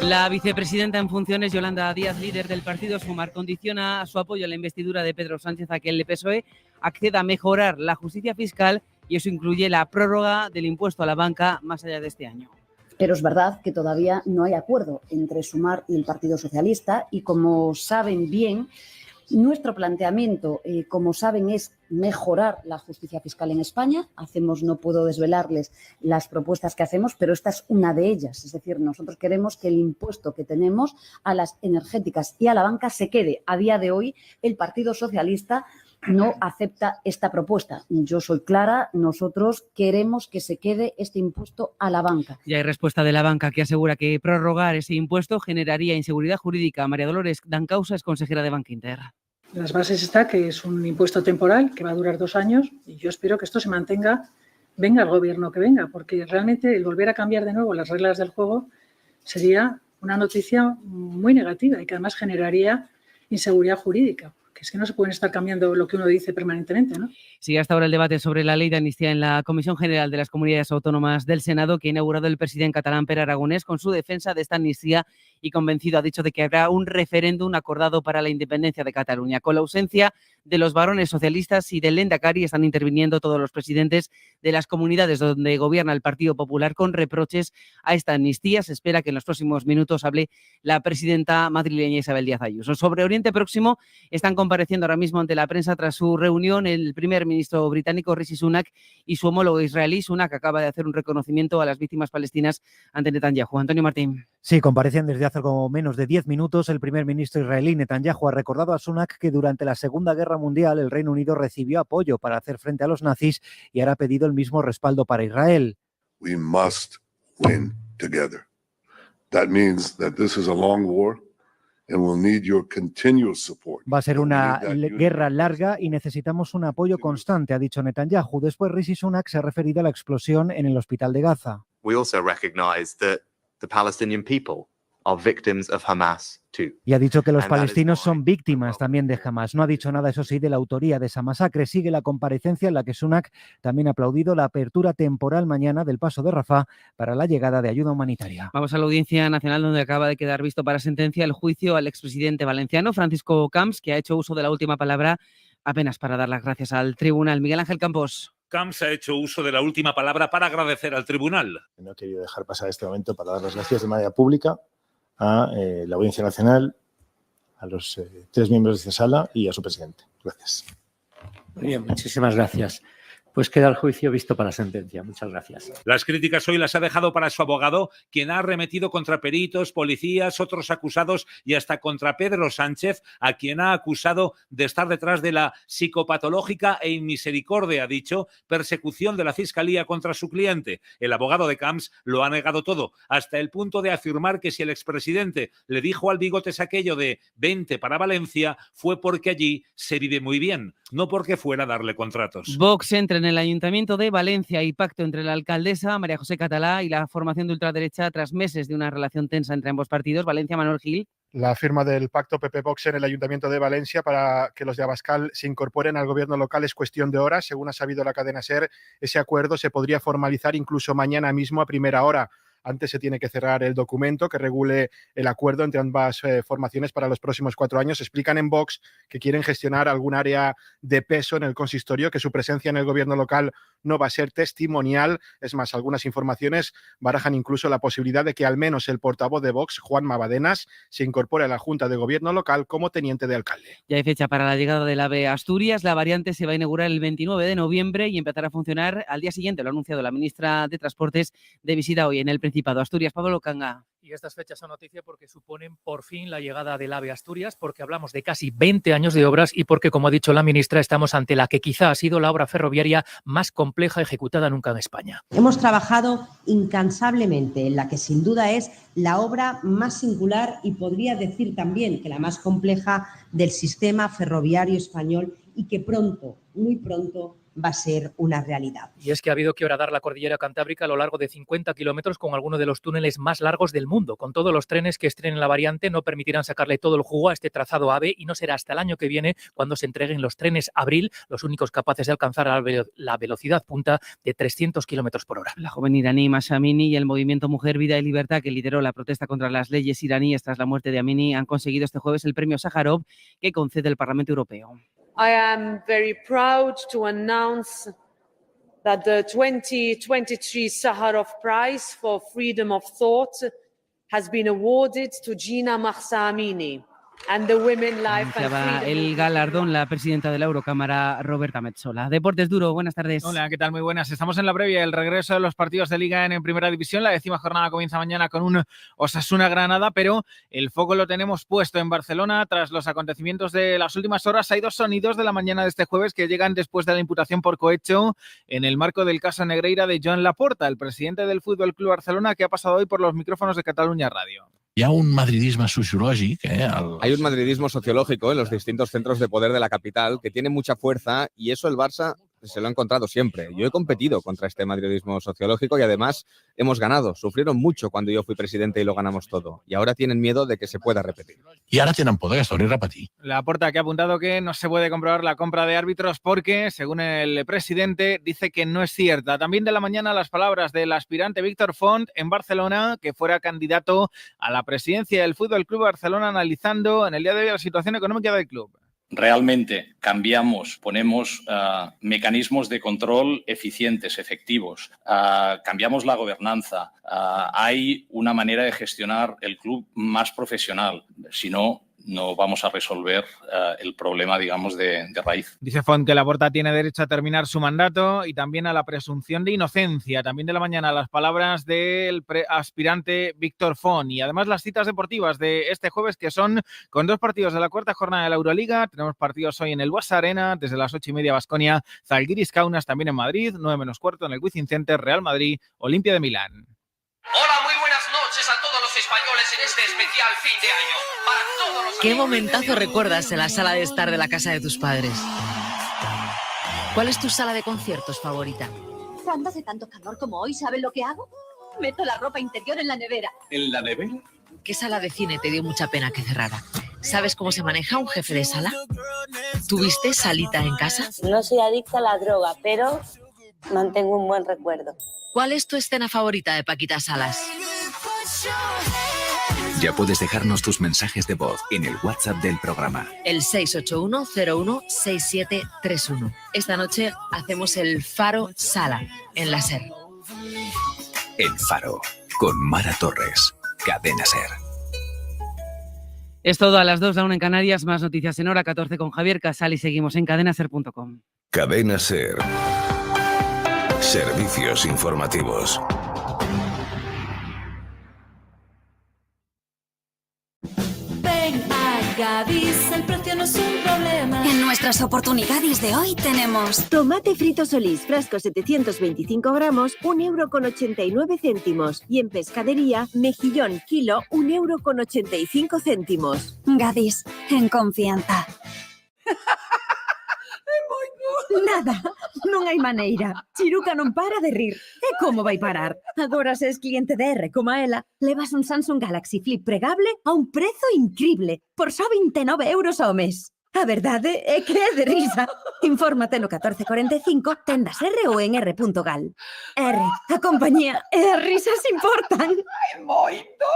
La vicepresidenta en funciones, Yolanda Díaz, líder del partido Sumar, condiciona su apoyo a la investidura de Pedro Sánchez a que el PSOE acceda a mejorar la justicia fiscal, y eso incluye la prórroga del impuesto a la banca más allá de este año. Pero es verdad que todavía no hay acuerdo entre Sumar y el Partido Socialista, y como saben bien, nuestro planteamiento, como saben, es mejorar la justicia fiscal en España. No puedo desvelarles las propuestas que hacemos, pero esta es una de ellas. Es decir, nosotros queremos que el impuesto que tenemos a las energéticas y a la banca se quede. A día de hoy, el Partido Socialista no acepta esta propuesta. Yo soy clara, nosotros queremos que se quede este impuesto a la banca. Ya hay respuesta de la banca, que asegura que prorrogar ese impuesto generaría inseguridad jurídica. María Dolores Dancausa es consejera de Banca Inter. En las bases está que es un impuesto temporal que va a durar 2 años, y yo espero que esto se mantenga, venga el gobierno que venga, porque realmente el volver a cambiar de nuevo las reglas del juego sería una noticia muy negativa y que además generaría inseguridad jurídica, que es que no se pueden estar cambiando lo que uno dice permanentemente, ¿no? Sigue hasta ahora el debate sobre la ley de amnistía en la Comisión General de las Comunidades Autónomas del Senado, que ha inaugurado el presidente catalán Pere Aragonés con su defensa de esta amnistía y convencido ha dicho de que habrá un referéndum acordado para la independencia de Cataluña. Con la ausencia de los varones socialistas y del Lehendakari están interviniendo todos los presidentes de las comunidades donde gobierna el Partido Popular con reproches a esta amnistía. Se espera que en los próximos minutos hable la presidenta madrileña Isabel Díaz Ayuso. Sobre Oriente Próximo están compareciendo ahora mismo ante la prensa tras su reunión el primer ministro británico Rishi Sunak y su homólogo israelí. Sunak acaba de hacer un reconocimiento a las víctimas palestinas ante Netanyahu. Antonio Martín. Sí, comparecen desde hace como menos de 10 minutos. El primer ministro israelí Netanyahu ha recordado a Sunak que durante la Segunda Guerra Mundial el Reino Unido recibió apoyo para hacer frente a los nazis y ahora ha pedido el mismo respaldo para Israel. We must win together. That means that this is a long war and we'll need your continuous support. Va a ser una guerra larga y necesitamos un apoyo constante, ha dicho Netanyahu. Después Rishi Sunak se ha referido a la explosión en el hospital de Gaza. We also recognize that the Palestinian people are victims of Hamas too. Y ha dicho que los palestinos son víctimas también de Hamas. No ha dicho nada, eso sí, de la autoría de esa masacre. Sigue la comparecencia en la que Sunak también ha aplaudido la apertura temporal mañana del paso de Rafah para la llegada de ayuda humanitaria. Vamos a la Audiencia Nacional, donde acaba de quedar visto para sentencia el juicio al expresidente valenciano Francisco Camps, que ha hecho uso de la última palabra apenas para dar las gracias al tribunal. Miguel Ángel Campos. Camps ha hecho uso de la última palabra para agradecer al tribunal. No he querido dejar pasar este momento para dar las gracias de manera pública a la Audiencia Nacional, a los 3 miembros de esta sala y a su presidente. Gracias. Muy bien, muchísimas gracias. Pues queda el juicio visto para sentencia. Muchas gracias. Las críticas hoy las ha dejado para su abogado, quien ha arremetido contra peritos, policías, otros acusados y hasta contra Pedro Sánchez, a quien ha acusado de estar detrás de la psicopatológica e inmisericordia, ha dicho, persecución de la Fiscalía contra su cliente. El abogado de Camps lo ha negado todo, hasta el punto de afirmar que si el expresidente le dijo al Bigotes aquello de «vente para Valencia», fue porque allí se vive muy bien, no porque fuera a darle contratos. Vox entra en el Ayuntamiento de Valencia y pacto entre la alcaldesa María José Catalá y la formación de ultraderecha tras meses de una relación tensa entre ambos partidos. Valencia, Manuel Gil. La firma del pacto PP-Vox en el Ayuntamiento de Valencia para que los de Abascal se incorporen al gobierno local es cuestión de horas. Según ha sabido la cadena SER, ese acuerdo se podría formalizar incluso mañana mismo a primera hora. Antes se tiene que cerrar el documento que regule el acuerdo entre ambas formaciones para los próximos 4 años. Explican en Vox que quieren gestionar algún área de peso en el consistorio, que su presencia en el gobierno local no va a ser testimonial. Es más, algunas informaciones barajan incluso la posibilidad de que al menos el portavoz de Vox, Juanma Badenas, se incorpore a la Junta de Gobierno local como teniente de alcalde. Ya hay fecha para la llegada del AVE a Asturias. La variante se va a inaugurar el 29 de noviembre y empezará a funcionar al día siguiente. Lo ha anunciado la ministra de Transportes de visita hoy en el Principado. Asturias, Pablo Canga. Y estas fechas son noticia porque suponen por fin la llegada del AVE a Asturias, porque hablamos de casi 20 años de obras y porque, como ha dicho la ministra, estamos ante la que quizá ha sido la obra ferroviaria más compleja ejecutada nunca en España. Hemos trabajado incansablemente en la que sin duda es la obra más singular y podría decir también que la más compleja del sistema ferroviario español y que pronto, muy pronto, va a ser una realidad. Y es que ha habido que horadar la cordillera cantábrica a lo largo de 50 kilómetros con algunos de los túneles más largos del mundo. Con todos los trenes que estrenen la variante no permitirán sacarle todo el jugo a este trazado AVE y no será hasta el año que viene cuando se entreguen los trenes Abril, los únicos capaces de alcanzar la velocidad punta de 300 kilómetros por hora. La joven iraní Mahsa Amini y el movimiento Mujer, Vida y Libertad, que lideró la protesta contra las leyes iraníes tras la muerte de Amini, han conseguido este jueves el premio Sájarov que concede el Parlamento Europeo. I am very proud to announce that the 2023 Sakharov Prize for Freedom of Thought has been awarded to Gina Mahsa Amini and the Women Life and Freedom. El galardón la presidenta de la Eurocámara, Roberta Metsola. Deportes Duro, buenas tardes. Hola, ¿qué tal? Muy buenas. Estamos en la previa del regreso de los partidos de Liga en Primera División. La 10ª jornada comienza mañana con un Osasuna-Granada, pero el foco lo tenemos puesto en Barcelona. Tras los acontecimientos de las últimas horas, hay 2 sonidos de la mañana de este jueves que llegan después de la imputación por cohecho en el marco del caso Negreira de Joan Laporta, el presidente del Fútbol Club Barcelona, que ha pasado hoy por los micrófonos de Catalunya Radio. Hi ha un madridisme sociològic. Hay un madridismo sociológico en los distintos centros de poder de la capital que tiene mucha fuerza y eso el Barça se lo ha encontrado siempre. Yo he competido contra este madridismo sociológico y además hemos ganado. Sufrieron mucho cuando yo fui presidente y lo ganamos todo. Y ahora tienen miedo de que se pueda repetir. I ara tenen por de torni a repetir. Laporta, que ha apuntado que no se puede comprobar la compra de árbitros porque, según el presidente, dice que no es cierta. También de la mañana las palabras del aspirante Víctor Font en Barcelona, que fuera candidato a la presidencia del Fútbol Club Barcelona, analizando en el día de hoy la situación económica del club. Realmente cambiamos, ponemos mecanismos de control eficientes, efectivos, cambiamos la gobernanza, hay una manera de gestionar el club más profesional. Si no, no vamos a resolver el problema, digamos, de raíz. Dice Font que Laporta tiene derecho a terminar su mandato y también a la presunción de inocencia. También de la mañana las palabras del aspirante Víctor Font y además las citas deportivas de este jueves, que son con 2 partidos de la 4ª jornada de la Euroliga. Tenemos partidos hoy en el Buesa Arena, desde las 8:30 Baskonia, Zalgiris Kaunas también en Madrid, 9:15 en el Wizzing Center, Real Madrid, Olimpia de Milán. Hola, muy buenas noches a todos los españoles en este especial fin de año. Para todos los ¿Qué momentazo recuerdas en la sala de estar de la casa de tus padres? ¿Cuál es tu sala de conciertos favorita? Cuando hace tanto calor como hoy, ¿saben lo que hago? Meto la ropa interior en la nevera. ¿En la nevera? ¿Qué sala de cine te dio mucha pena que cerrara? ¿Sabes cómo se maneja un jefe de sala? ¿Tuviste salita en casa? No soy adicta a la droga, pero mantengo un buen recuerdo. ¿Cuál es tu escena favorita de Paquita Salas? Ya puedes dejarnos tus mensajes de voz en el WhatsApp del programa. El 681-01-6731. Esta noche hacemos el Faro Sala en la SER. El Faro, con Mara Torres. Cadena SER. Es todo a las 2, la 1 en Canarias, más noticias en hora 14 con Javier Casal y seguimos en cadenaser.com. Cadena SER. Servicios informativos. Ven a Gadis, el precio no es un problema. En nuestras oportunidades de hoy tenemos tomate frito Solís, frasco 725 gramos, 1,89 €. Y en pescadería, mejillón kilo, 1,85 €. Gadis, en confianza. Nada, non hai maneira. Chiruca non para de rir. E como vai parar? Agora se es cliente de R como a ela, levas un Samsung Galaxy Flip pregable a un prezo incrible, por só 29 € ao mes. A verdade é que é de risa. Infórmate no 1445, tendas R ou en r.gal. R, a compañía e as risas importan. Ai, moito.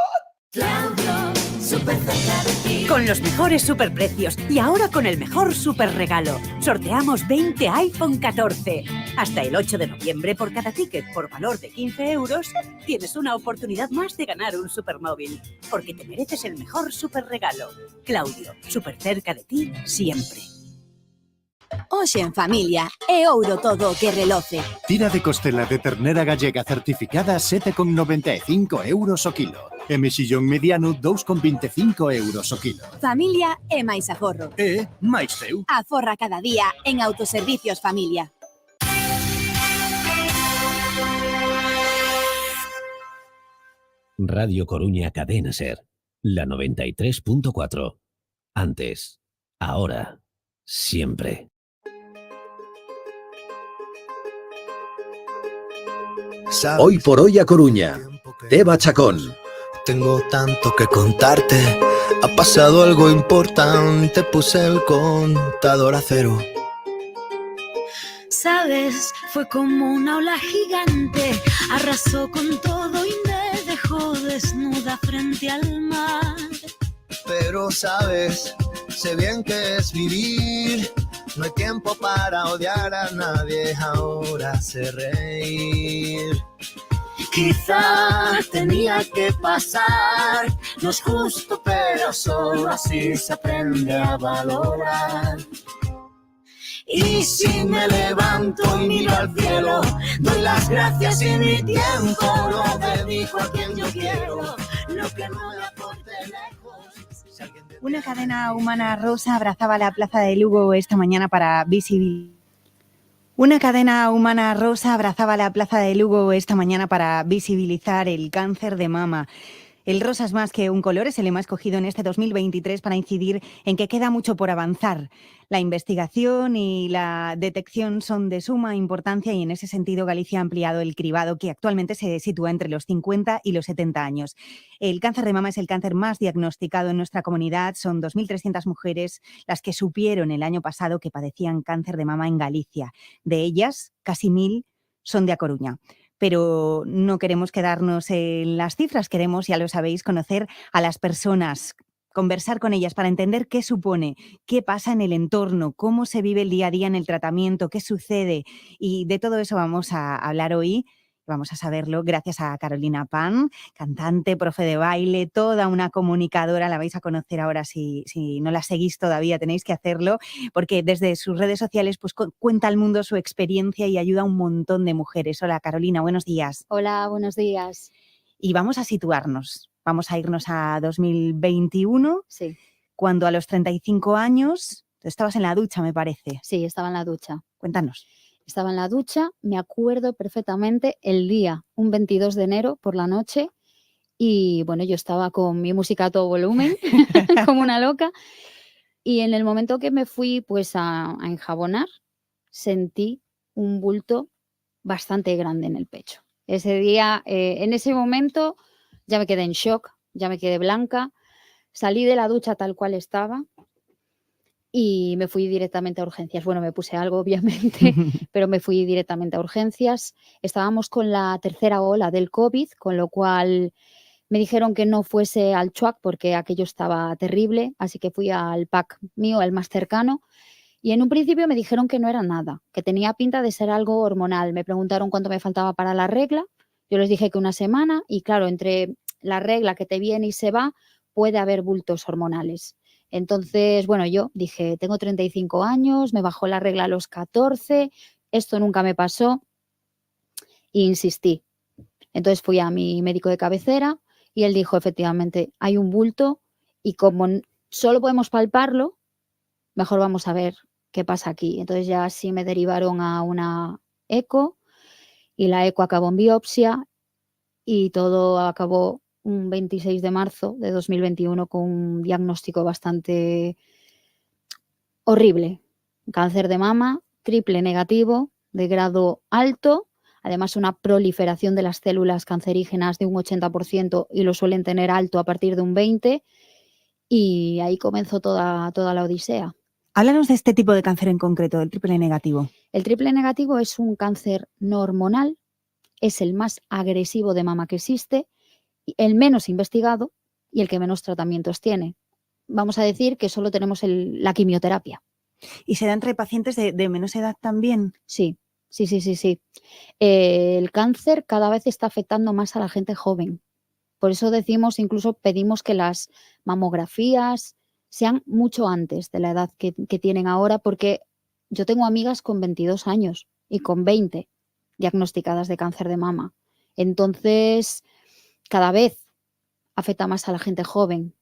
Claudio, súper cerca de ti. Con los mejores superprecios y ahora con el mejor super regalo. Sorteamos 20 iPhone 14. Hasta el 8 de noviembre, por cada ticket por valor de 15 €, tienes una oportunidad más de ganar un supermóvil. Porque te mereces el mejor super regalo. Claudio, súper cerca de ti siempre. Hoxe en familia, é ouro todo o que reloce. Tira de costela de ternera gallega certificada 7,95 € o kilo. E mexillón mediano 2,25 € o kilo. Familia é máis aforro. E máis teu. Aforra cada día en Autoservicios Familia. Radio Coruña Cadena SER, la 93.4. Antes, ahora, siempre. Hoy por hoy a Coruña, Teba Chacón. Tengo tanto que contarte, ha pasado algo importante, puse el contador a 0. Sabes, fue como una ola gigante, arrasó con todo y me dejó desnuda frente al mar. Pero sabes, sé bien que es vivir, no hay tiempo para odiar a nadie, ahora sé reír. Quizá tenía que pasar, no es justo, pero solo así se aprende a valorar. Y si me levanto y miro al cielo, doy las gracias y mi tiempo lo dedico a quien yo quiero, lo que no le aporte lejos. Una cadena humana rosa abrazaba la plaza de Lugo esta mañana para visibilizar. Una cadena humana rosa abrazaba la plaza de Lugo esta mañana para visibilizar el cáncer de mama. El rosa es más que un color, es el lema escogido en este 2023 para incidir en que queda mucho por avanzar. La investigación y la detección son de suma importancia y en ese sentido Galicia ha ampliado el cribado que actualmente se sitúa entre los 50 y los 70 años. El cáncer de mama es el cáncer más diagnosticado en nuestra comunidad. Son 2.300 mujeres las que supieron el año pasado que padecían cáncer de mama en Galicia. De ellas, casi 1.000 son de A Coruña. Pero no queremos quedarnos en las cifras, queremos, ya lo sabéis, conocer a las personas, conversar con ellas para entender qué supone, qué pasa en el entorno, cómo se vive el día a día en el tratamiento, qué sucede. Y de todo eso vamos a hablar hoy. Vamos a saberlo gracias a Carolina Pan, cantante, profe de baile, toda una comunicadora. La vais a conocer ahora si no la seguís todavía, tenéis que hacerlo, porque desde sus redes sociales pues cuenta al mundo su experiencia y ayuda a un montón de mujeres. Hola Carolina, buenos días. Hola, buenos días. Y vamos a situarnos, vamos a irnos a 2021, sí. Cuando a los 35 años estabas en la ducha, me parece. Sí, estaba en la ducha. Cuéntanos. Estaba en la ducha, me acuerdo perfectamente el día, un 22 de enero por la noche, y bueno, yo estaba con mi música a todo volumen, como una loca, y en el momento que me fui pues a enjabonar, sentí un bulto bastante grande en el pecho. Ese día, en ese momento, ya me quedé en shock, ya me quedé blanca, salí de la ducha tal cual estaba, y me fui directamente a urgencias. Bueno, me puse algo, obviamente, pero me fui directamente a urgencias. Estábamos con la tercera ola del COVID, con lo cual me dijeron que no fuese al CHUAC porque aquello estaba terrible, así que fui al PAC mío, el más cercano, y en un principio me dijeron que no era nada, que tenía pinta de ser algo hormonal. Me preguntaron cuánto me faltaba para la regla, yo les dije que una semana, y claro, entre la regla que te viene y se va, puede haber bultos hormonales. Entonces, bueno, yo dije, tengo 35 años, me bajó la regla a los 14, esto nunca me pasó, e insistí. Entonces fui a mi médico de cabecera y él dijo, efectivamente, hay un bulto y como solo podemos palparlo, mejor vamos a ver qué pasa aquí. Entonces ya sí me derivaron a una eco y la eco acabó en biopsia y todo acabó un 26 de marzo de 2021 con un diagnóstico bastante horrible. Cáncer de mama, triple negativo, de grado alto, además una proliferación de las células cancerígenas de un 80% y lo suelen tener alto a partir de un 20%, y ahí comenzó toda la odisea. Háblanos de este tipo de cáncer en concreto, del triple negativo. El triple negativo es un cáncer no hormonal, es el más agresivo de mama que existe, el menos investigado y el que menos tratamientos tiene. Vamos a decir que solo tenemos la quimioterapia. ¿Y se da entre pacientes de menos edad también? Sí. El cáncer cada vez está afectando más a la gente joven. Por eso decimos, incluso pedimos que las mamografías sean mucho antes de la edad que tienen ahora, porque yo tengo amigas con 22 años y con 20 diagnosticadas de cáncer de mama. Entonces, cada vez afecta más a la gente joven.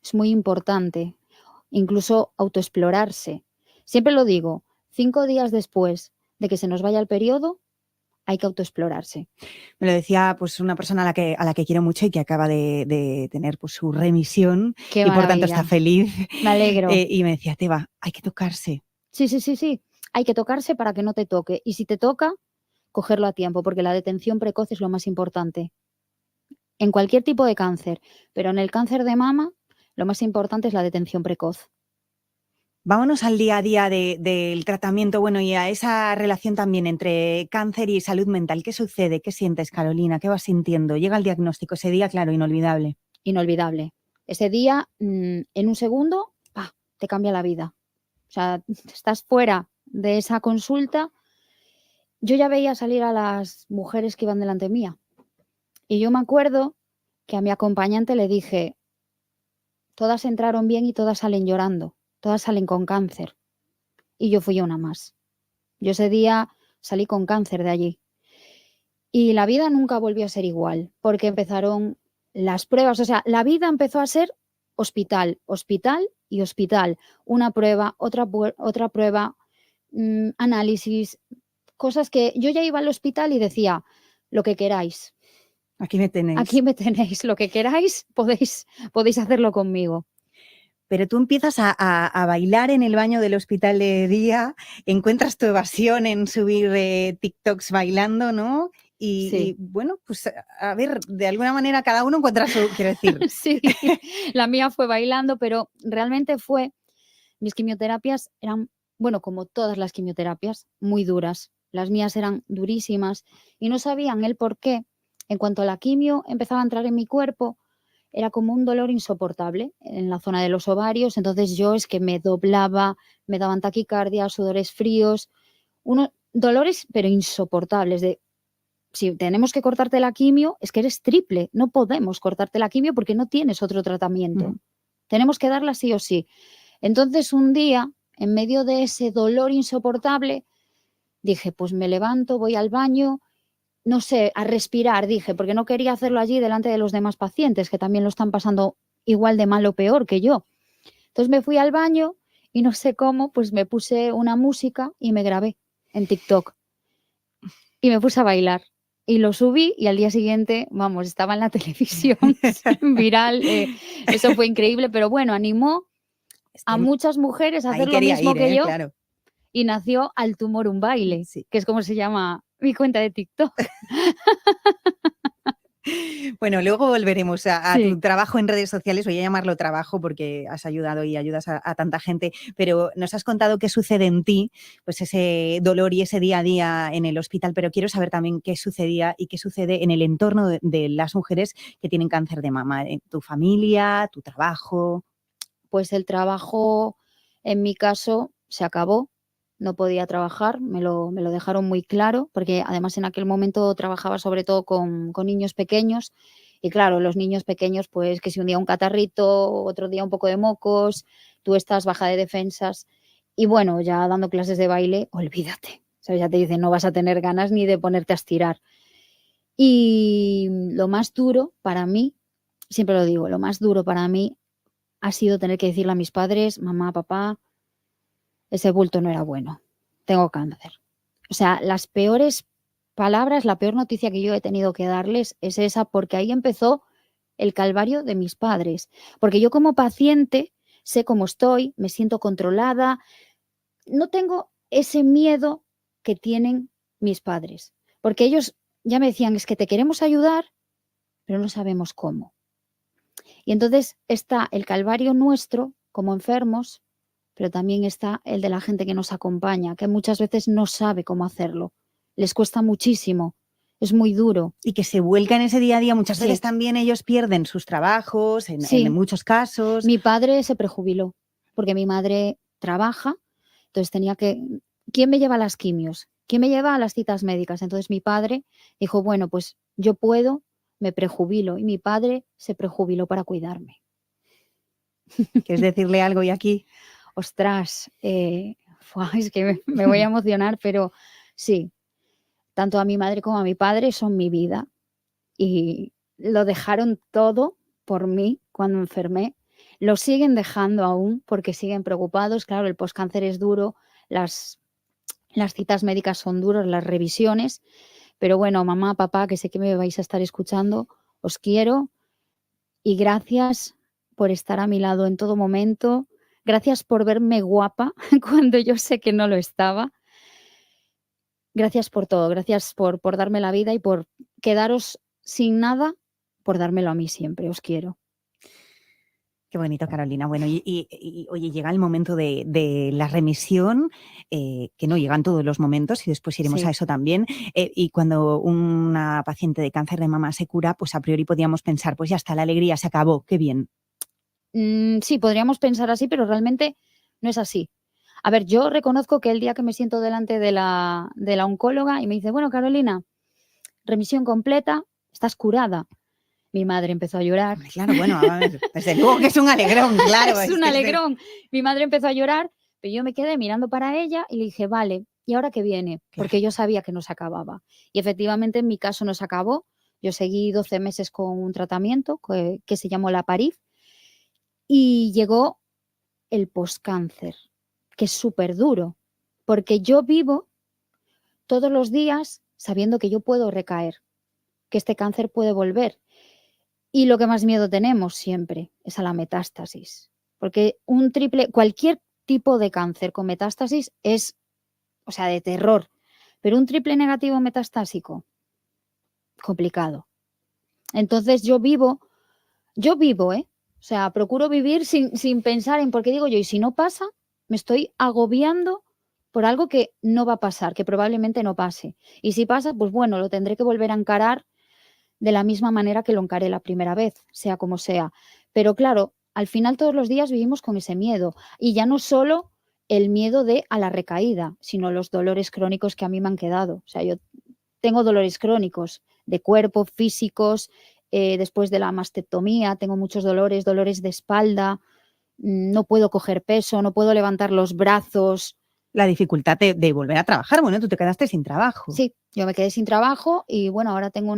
Es muy importante, incluso autoexplorarse. Siempre lo digo, 5 días después de que se nos vaya el periodo, hay que autoexplorarse. Me lo decía pues una persona a la que quiero mucho y que acaba de tener pues su remisión. Qué y maravilla. Por tanto está feliz. Me alegro. Y me decía, Teba, hay que tocarse. Sí. Hay que tocarse para que no te toque. Y si te toca, cogerlo a tiempo, porque la detención precoz es lo más importante. En cualquier tipo de cáncer, pero en el cáncer de mama, lo más importante es la detención precoz. Vámonos al día a día del tratamiento, bueno, y a esa relación también entre cáncer y salud mental. ¿Qué sucede? ¿Qué sientes, Carolina? ¿Qué vas sintiendo? Llega el diagnóstico, ese día, claro, inolvidable. Inolvidable. Ese día, en un segundo, te cambia la vida. O sea, estás fuera de esa consulta. Yo ya veía salir a las mujeres que iban delante mía. Y yo me acuerdo que a mi acompañante le dije, todas entraron bien y todas salen llorando. Todas salen con cáncer. Y yo fui una más. Yo ese día salí con cáncer de allí. Y la vida nunca volvió a ser igual, porque empezaron las pruebas. O sea, la vida empezó a ser hospital, hospital y hospital. Una prueba, otra prueba, análisis, cosas que yo ya iba al hospital y decía, lo que queráis. Aquí me tenéis. Aquí me tenéis, lo que queráis podéis hacerlo conmigo. Pero tú empiezas a bailar en el baño del hospital de día, encuentras tu evasión en subir TikToks bailando, ¿no? Y bueno, pues a ver, de alguna manera cada uno encuentra su, quiero decir. Sí, la mía fue bailando, pero realmente mis quimioterapias eran, bueno, como todas las quimioterapias, muy duras. Las mías eran durísimas y no sabían el por qué. En cuanto la quimio empezaba a entrar en mi cuerpo, era como un dolor insoportable en la zona de los ovarios. Entonces yo es que me doblaba, me daban taquicardia, sudores fríos, unos dolores pero insoportables de si tenemos que cortarte la quimio, es que eres triple, no podemos cortarte la quimio porque no tienes otro tratamiento. Tenemos que darla sí o sí. Entonces un día, en medio de ese dolor insoportable, dije, pues me levanto, voy al baño, no sé, a respirar, dije, porque no quería hacerlo allí delante de los demás pacientes que también lo están pasando igual de mal o peor que yo. Entonces me fui al baño y no sé cómo, pues me puse una música y me grabé en TikTok. Y me puse a bailar. Y lo subí y al día siguiente, vamos, estaba en la televisión viral. Eso fue increíble, pero bueno, animó a muchas mujeres a hacer lo mismo que yo. Claro. Y nació Al Tumor un Baile, que es como se llama mi cuenta de TikTok. Bueno, luego volveremos a tu trabajo en redes sociales, voy a llamarlo trabajo porque has ayudado y ayudas a tanta gente, pero nos has contado qué sucede en ti, pues ese dolor y ese día a día en el hospital, pero quiero saber también qué sucedía y qué sucede en el entorno de las mujeres que tienen cáncer de mama, en tu familia, tu trabajo. Pues el trabajo, en mi caso, se acabó. No podía trabajar, me lo dejaron muy claro, porque además en aquel momento trabajaba sobre todo con niños pequeños y claro, los niños pequeños, pues que si un día un catarrito, otro día un poco de mocos, tú estás baja de defensas y bueno, ya dando clases de baile, olvídate, ¿sabes? Ya te dicen no vas a tener ganas ni de ponerte a estirar. Y lo más duro para mí, siempre lo digo, lo más duro para mí ha sido tener que decirle a mis padres, mamá, papá, ese bulto no era bueno, tengo cáncer. O sea, las peores palabras, la peor noticia que yo he tenido que darles es esa, porque ahí empezó el calvario de mis padres. Porque yo como paciente sé cómo estoy, me siento controlada, no tengo ese miedo que tienen mis padres. Porque ellos ya me decían, es que te queremos ayudar, pero no sabemos cómo. Y entonces está el calvario nuestro como enfermos, pero también está el de la gente que nos acompaña, que muchas veces no sabe cómo hacerlo. Les cuesta muchísimo, es muy duro. Y que se vuelca en ese día a día. Muchas veces también ellos pierden sus trabajos, en muchos casos. Mi padre se prejubiló, porque mi madre trabaja, entonces tenía que... ¿Quién me lleva a las quimios? ¿Quién me lleva a las citas médicas? Entonces mi padre dijo, bueno, pues yo puedo, me prejubilo. Y mi padre se prejubiló para cuidarme. ¿Quieres decirle algo y aquí? Ostras, es que me voy a emocionar, pero sí, tanto a mi madre como a mi padre son mi vida y lo dejaron todo por mí cuando enfermé, lo siguen dejando aún porque siguen preocupados, claro, el postcáncer es duro, las citas médicas son duras, las revisiones, pero bueno, mamá, papá, que sé que me vais a estar escuchando, os quiero y gracias por estar a mi lado en todo momento. Gracias por verme guapa cuando yo sé que no lo estaba. Gracias por todo, gracias por darme la vida y por quedaros sin nada, por dármelo a mí siempre. Os quiero. Qué bonito, Carolina. Bueno, y oye, llega el momento de la remisión, que no llegan todos los momentos y después iremos a eso también. Y cuando una paciente de cáncer de mama se cura, pues a priori podríamos pensar, pues ya está, la alegría se acabó, qué bien. Sí, podríamos pensar así, pero realmente no es así. A ver, yo reconozco que el día que me siento delante de la oncóloga y me dice, bueno, Carolina, remisión completa, estás curada. Mi madre empezó a llorar. Claro, bueno, a ver, desde luego que es un alegrón, claro. Es un alegrón. Mi madre empezó a llorar, pero yo me quedé mirando para ella y le dije, vale, ¿y ahora qué viene? Porque yo sabía que no se acababa. Y efectivamente en mi caso no se acabó. Yo seguí 12 meses con un tratamiento que se llamó Laparif. Y llegó el postcáncer, que es súper duro, porque yo vivo todos los días sabiendo que yo puedo recaer. que este cáncer puede volver. Y lo que más miedo tenemos siempre es a la metástasis, porque cualquier tipo de cáncer con metástasis es, o sea, de terror, pero un triple negativo metastásico, complicado. Entonces yo vivo, o sea, procuro vivir sin pensar en, porque digo yo, y si no pasa, me estoy agobiando por algo que no va a pasar, que probablemente no pase. Y si pasa, pues bueno, lo tendré que volver a encarar de la misma manera que lo encaré la primera vez, sea como sea. Pero claro, al final todos los días vivimos con ese miedo. Y ya no solo el miedo a la recaída, sino los dolores crónicos que a mí me han quedado. O sea, yo tengo dolores crónicos de cuerpo, físicos, después de la mastectomía tengo muchos dolores de espalda, no puedo coger peso, no puedo levantar los brazos. La dificultad de volver a trabajar. Bueno, tú te quedaste sin trabajo. Sí, yo me quedé sin trabajo y bueno, ahora tengo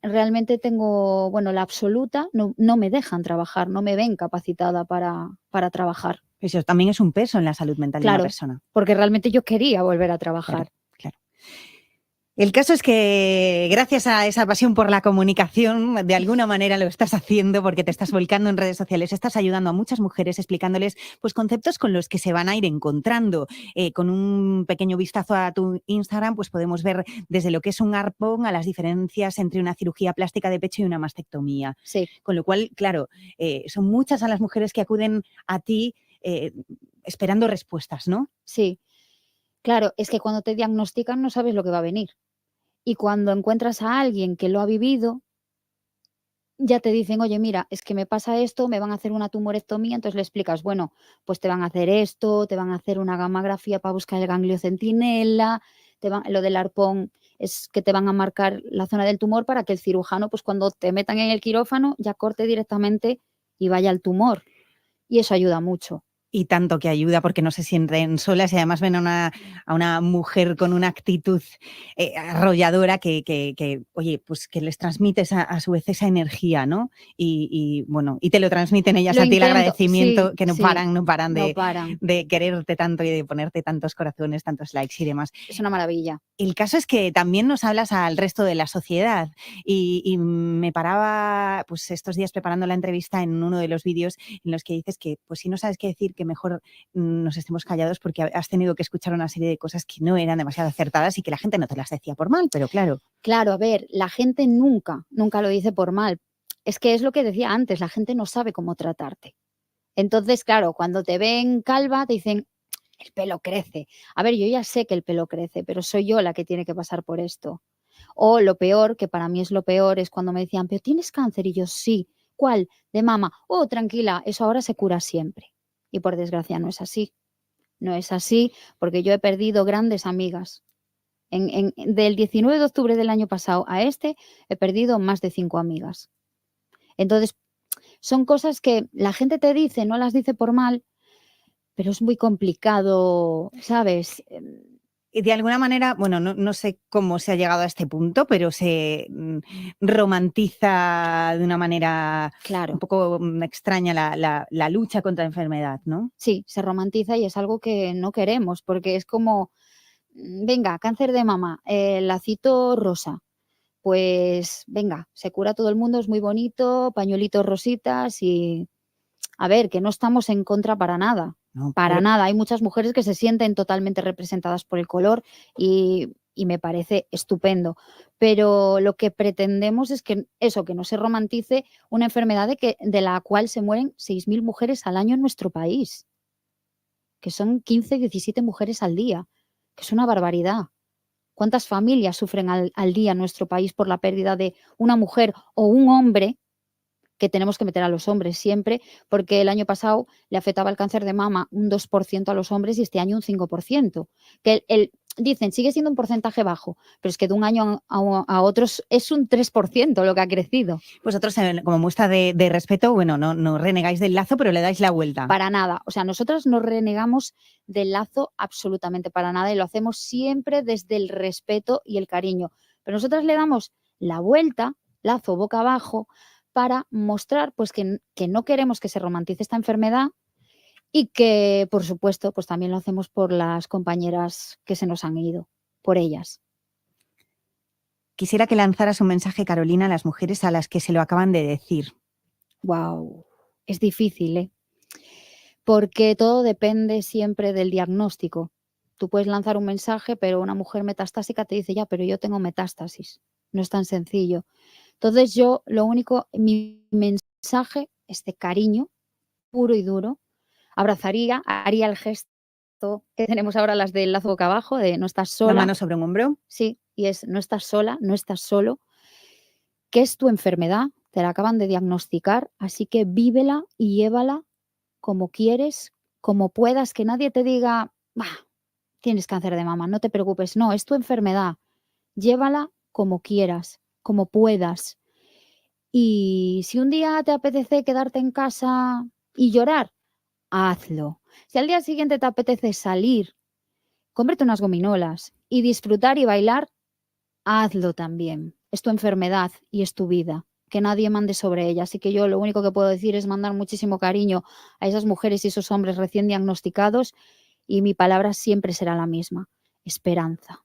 realmente tengo, bueno, la absoluta, no me dejan trabajar, no me ven capacitada para trabajar. Eso también es un peso en la salud mental de una persona. Porque realmente yo quería volver a trabajar. Claro. El caso es que gracias a esa pasión por la comunicación, de alguna manera lo estás haciendo porque te estás volcando en redes sociales, estás ayudando a muchas mujeres explicándoles pues conceptos con los que se van a ir encontrando. Con un pequeño vistazo a tu Instagram pues podemos ver desde lo que es un arpón a las diferencias entre una cirugía plástica de pecho y una mastectomía. Sí. Con lo cual, claro, son muchas a las mujeres que acuden a ti esperando respuestas, ¿no? Sí. Claro, es que cuando te diagnostican no sabes lo que va a venir. Y cuando encuentras a alguien que lo ha vivido, ya te dicen, oye, mira, es que me pasa esto, me van a hacer una tumorectomía, entonces le explicas, bueno, pues te van a hacer esto, te van a hacer una gamografía para buscar el ganglio centinela, lo del arpón es que te van a marcar la zona del tumor para que el cirujano, pues cuando te metan en el quirófano, ya corte directamente y vaya al tumor. Y eso ayuda mucho. Y tanto que ayuda porque no se sienten solas y además ven a una mujer con una actitud arrolladora que, oye, pues que les transmites a su vez esa energía, ¿no? Y bueno, y te lo transmiten ellas a ti, el agradecimiento, sí, que no paran de quererte tanto y de ponerte tantos corazones, tantos likes y demás. Es una maravilla. El caso es que también nos hablas al resto de la sociedad y me paraba pues estos días preparando la entrevista en uno de los vídeos en los que dices que pues si no sabes qué decir, que mejor nos estemos callados porque has tenido que escuchar una serie de cosas que no eran demasiado acertadas y que la gente no te las decía por mal, pero claro. Claro, a ver, la gente nunca lo dice por mal. Es que es lo que decía antes, la gente no sabe cómo tratarte. Entonces, claro, cuando te ven calva te dicen, el pelo crece. A ver, yo ya sé que el pelo crece, pero soy yo la que tiene que pasar por esto. O lo peor, que para mí es lo peor, es cuando me decían, pero ¿tienes cáncer? Y yo, sí. ¿Cuál? De mama. Oh, tranquila, eso ahora se cura siempre. Y por desgracia no es así. No es así porque yo he perdido grandes amigas. Del 19 de octubre del año pasado a he perdido más de 5 amigas. Entonces, son cosas que la gente te dice, no las dice por mal, pero es muy complicado, ¿sabes? Y de alguna manera, bueno, no sé cómo se ha llegado a este punto, pero se romantiza de una manera un poco extraña la lucha contra la enfermedad, ¿no? Sí, se romantiza y es algo que no queremos, porque es como, venga, cáncer de mama, lacito rosa, pues venga, se cura todo el mundo, es muy bonito, pañuelitos rositas y, a ver, que no estamos en contra para nada. No, para nada, hay muchas mujeres que se sienten totalmente representadas por el color y me parece estupendo, pero lo que pretendemos es que eso, que no se romantice una enfermedad de la cual se mueren 6.000 mujeres al año en nuestro país, que son 15, 17 mujeres al día, que es una barbaridad. ¿Cuántas familias sufren al día en nuestro país por la pérdida de una mujer o un hombre? Que tenemos que meter a los hombres siempre, porque el año pasado le afectaba el cáncer de mama un 2% a los hombres y este año un 5%. Que dicen, sigue siendo un porcentaje bajo, pero es que de un año a otros es un 3% lo que ha crecido. Vosotros, como muestra de respeto, bueno, no renegáis del lazo, pero le dais la vuelta. Para nada. O sea, nosotras no renegamos del lazo absolutamente para nada y lo hacemos siempre desde el respeto y el cariño. Pero nosotras le damos la vuelta, lazo boca abajo, para mostrar pues que no queremos que se romantice esta enfermedad y que, por supuesto, pues también lo hacemos por las compañeras que se nos han ido, por ellas. quisiera que lanzaras un mensaje, Carolina, a las mujeres a las que se lo acaban de decir. Wow, es difícil, ¿eh? Porque todo depende siempre del diagnóstico. Tú puedes lanzar un mensaje, pero una mujer metastásica te dice, ya, pero yo tengo metástasis. No es tan sencillo. Entonces yo, mi mensaje es de cariño, puro y duro. Abrazaría, haría el gesto que tenemos ahora las del lazo boca abajo, de no estás sola. La mano sobre un hombro. Sí, y es no estás sola, no estás solo, que es tu enfermedad, te la acaban de diagnosticar, así que vívela y llévala como quieres, como puedas, que nadie te diga, tienes cáncer de mama, no te preocupes, no, es tu enfermedad, llévala como quieras, como puedas. Y si un día te apetece quedarte en casa y llorar, hazlo. Si al día siguiente te apetece salir, cómprate unas gominolas y disfrutar y bailar, hazlo también. Es tu enfermedad y es tu vida, que nadie mande sobre ella. Así que yo lo único que puedo decir es mandar muchísimo cariño a esas mujeres y esos hombres recién diagnosticados, y mi palabra siempre será la misma: esperanza.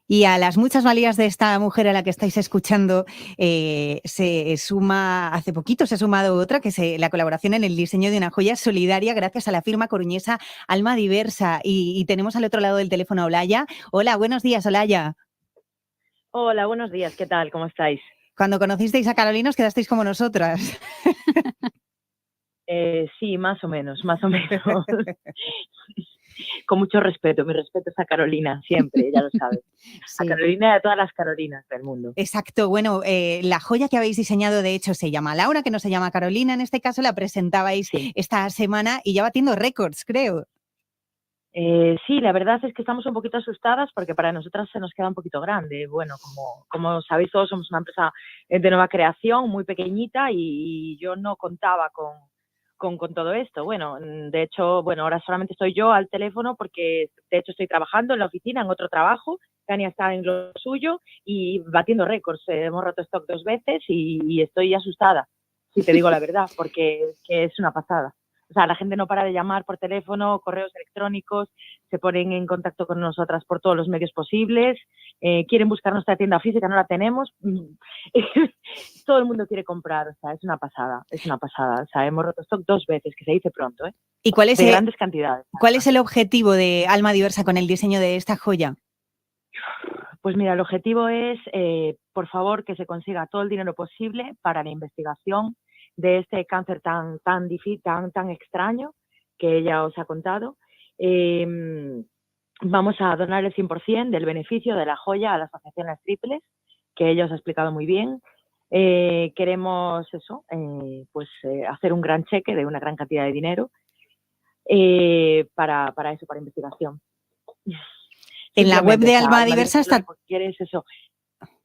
Y a las muchas valías de esta mujer a la que estáis escuchando, se suma, hace poquito se ha sumado otra, que es la colaboración en el diseño de una joya solidaria gracias a la firma coruñesa Alma Diversa. Y tenemos al otro lado del teléfono a Olaya. Hola, buenos días, Olaya. Hola, buenos días, ¿qué tal? ¿Cómo estáis? Cuando conocisteis a Carolina os quedasteis como nosotras. Sí, más o menos, más o menos. Con mucho respeto, mi respeto es a Carolina, siempre, ya lo sabes. Sí. A Carolina y a todas las Carolinas del mundo. Exacto, bueno, la joya que habéis diseñado de hecho se llama Laura, que no se llama Carolina, en este caso la presentabais esta semana y ya batiendo récords, creo. Sí, la verdad es que estamos un poquito asustadas porque para nosotras se nos queda un poquito grande. Bueno, como sabéis todos, somos una empresa de nueva creación, muy pequeñita, y yo no contaba con todo esto. Bueno, de hecho, ahora solamente estoy yo al teléfono porque de hecho estoy trabajando en la oficina, en otro trabajo. Tania está en lo suyo y batiendo récords. Hemos roto stock 2 veces y estoy asustada, si te digo la verdad, porque es una pasada. O sea, la gente no para de llamar por teléfono, correos electrónicos, se ponen en contacto con nosotras por todos los medios posibles, quieren buscar nuestra tienda física, no la tenemos. Todo el mundo quiere comprar, o sea, es una pasada. O sea, hemos roto stock 2 veces, que se dice pronto, ¿eh? ¿Y cuál es de grandes cantidades. ¿Cuál es el objetivo de Alma Diversa con el diseño de esta joya? Pues mira, el objetivo es, por favor, que se consiga todo el dinero posible para la investigación de este cáncer tan extraño que ella os ha contado. Vamos a donar el 100% del beneficio de la joya a la Asociación Las Triples, que ella os ha explicado muy bien. Queremos eso, hacer un gran cheque de una gran cantidad de dinero para investigación. En la web de Alma Diversa está... ¿Quieres eso?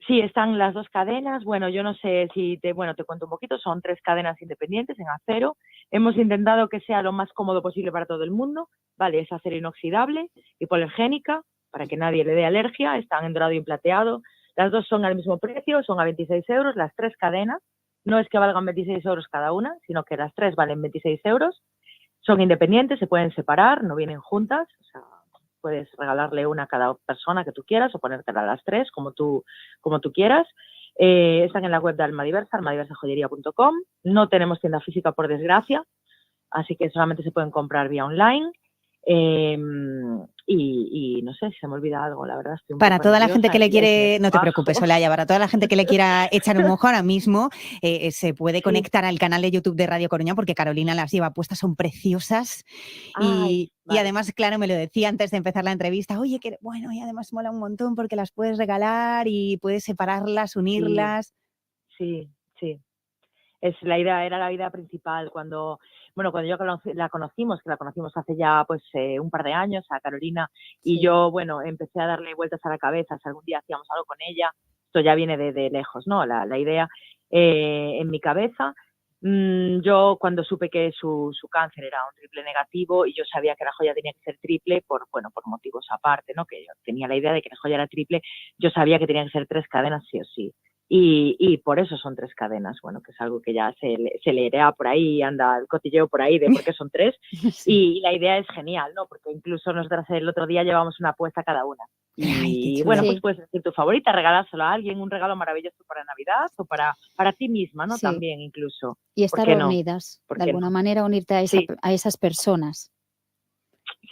Sí, están las 2 cadenas. Bueno, yo no sé si te cuento un poquito. Son 3 cadenas independientes en acero. Hemos intentado que sea lo más cómodo posible para todo el mundo. Vale, es acero inoxidable, hipoalergénica, para que nadie le dé alergia. Están en dorado y en plateado. Las 2 son al mismo precio, son a 26 euros. Las 3 cadenas, no es que valgan 26 euros cada una, sino que las 3 valen 26 euros. Son independientes, se pueden separar, no vienen juntas. O sea, puedes regalarle una a cada persona que tú quieras o ponértela a las 3, como tú quieras. Están en la web de Alma Diversa, almadiversajoyería.com. No tenemos tienda física, por desgracia, así que solamente se pueden comprar vía online. Y no sé si se me olvida algo, la verdad. Estoy un para poco toda la nerviosa, gente que le quiere, no te bajo. preocupes, Olaya, para toda la gente que le quiera echar un ojo ahora mismo, se puede conectar al canal de YouTube de Radio Coruña porque Carolina las lleva puestas, son preciosas. Y además, claro, me lo decía antes de empezar la entrevista, oye, que bueno, y además mola un montón porque las puedes regalar y puedes separarlas, unirlas. Sí. La idea, era la idea principal cuando yo la conocimos, que la conocimos hace ya un par de años, a Carolina, y yo, empecé a darle vueltas a la cabeza si algún día hacíamos algo con ella. Esto ya viene de lejos, ¿no? La idea en mi cabeza. Yo cuando supe que su cáncer era un triple negativo y yo sabía que la joya tenía que ser triple por motivos aparte, ¿no? Que yo tenía la idea de que la joya era triple, yo sabía que tenía que ser 3 cadenas sí o sí. Y por eso son 3 cadenas, bueno, que es algo que ya se leerea por ahí, anda el cotilleo por ahí de por qué son 3. Sí. Y la idea es genial, ¿no? Porque incluso nosotras el otro día llevamos una apuesta cada una. Y bueno, pues puedes decir tu favorita, regalárselo a alguien, un regalo maravilloso para Navidad o para ti misma, ¿no? Sí. También incluso. Y estar unidas, de alguna manera unirte a esas personas.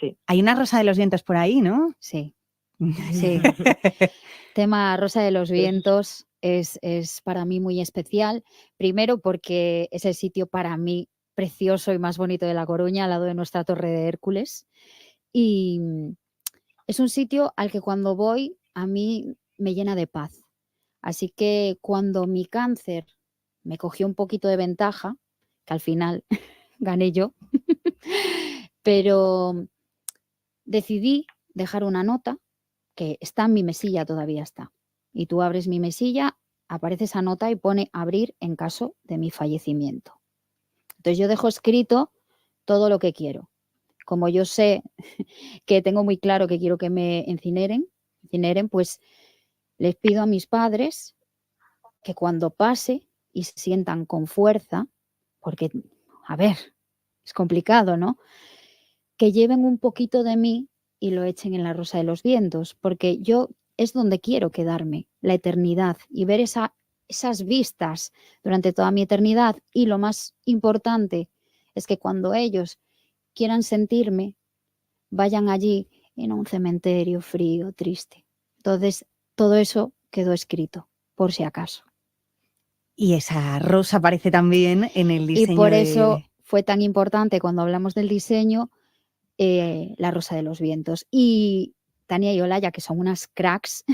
Sí. Hay una Rosa de los Vientos por ahí, ¿no? Sí. Sí. Tema Rosa de los Vientos es para mí muy especial. Primero porque es el sitio para mí precioso y más bonito de La Coruña, al lado de nuestra Torre de Hércules. Y es un sitio al que cuando voy a mí me llena de paz. Así que cuando mi cáncer me cogió un poquito de ventaja, que al final gané yo, pero decidí dejar una nota que está en mi mesilla, todavía está. Y tú abres mi mesilla, aparece esa nota y pone abrir en caso de mi fallecimiento. Entonces yo dejo escrito todo lo que quiero. Como yo sé que tengo muy claro que quiero que me incineren, pues les pido a mis padres que cuando pase y se sientan con fuerza, porque, a ver, es complicado, ¿no? Que lleven un poquito de mí y lo echen en la Rosa de los Vientos, porque yo es donde quiero quedarme, la eternidad, y ver esas vistas durante toda mi eternidad. Y lo más importante es que cuando ellos quieran sentirme, vayan allí en un cementerio frío, triste. Entonces, todo eso quedó escrito, por si acaso. Y esa rosa aparece también en el diseño. Y por eso fue tan importante cuando hablamos del diseño, la Rosa de los Vientos. Y Tania y Olaya, que son unas cracks,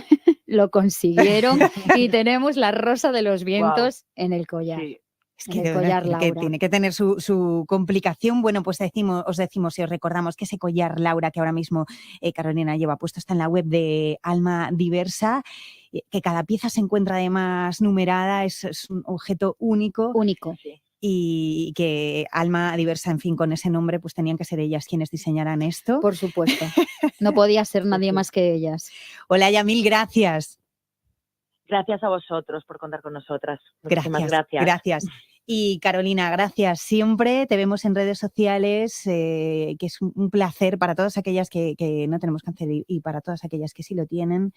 lo consiguieron y tenemos la Rosa de los Vientos en el collar. Sí. Es que tiene que tener su complicación. Bueno, pues os decimos y os recordamos que ese collar Laura que ahora mismo Carolina lleva puesto está en la web de Alma Diversa, que cada pieza se encuentra además numerada, es un objeto único. Único. Y que Alma Diversa, en fin, con ese nombre, pues tenían que ser ellas quienes diseñaran esto. Por supuesto. No podía ser nadie más que ellas. Olaya, mil gracias. Gracias a vosotros por contar con nosotras. Muchísimas gracias. Gracias. Y Carolina, gracias siempre. Te vemos en redes sociales, que es un placer para todas aquellas que no tenemos cáncer y para todas aquellas que sí lo tienen.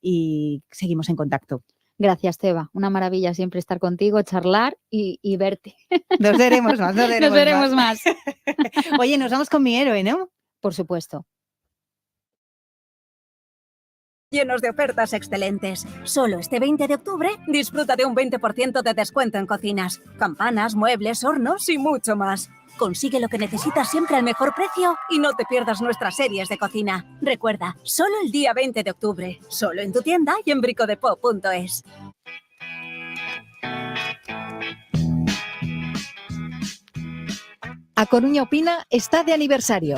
Y seguimos en contacto. Gracias, Teba. Una maravilla siempre estar contigo, charlar y verte. Nos veremos más. Nos veremos más. Oye, nos vamos con mi héroe, ¿no? Por supuesto. Llenos de ofertas excelentes. Solo este 20 de octubre disfruta de un 20% de descuento en cocinas, campanas, muebles, hornos y mucho más. Consigue lo que necesitas siempre al mejor precio y no te pierdas nuestras series de cocina. Recuerda, solo el día 20 de octubre, solo en tu tienda y en bricodepop.es. A Coruña Opina está de aniversario.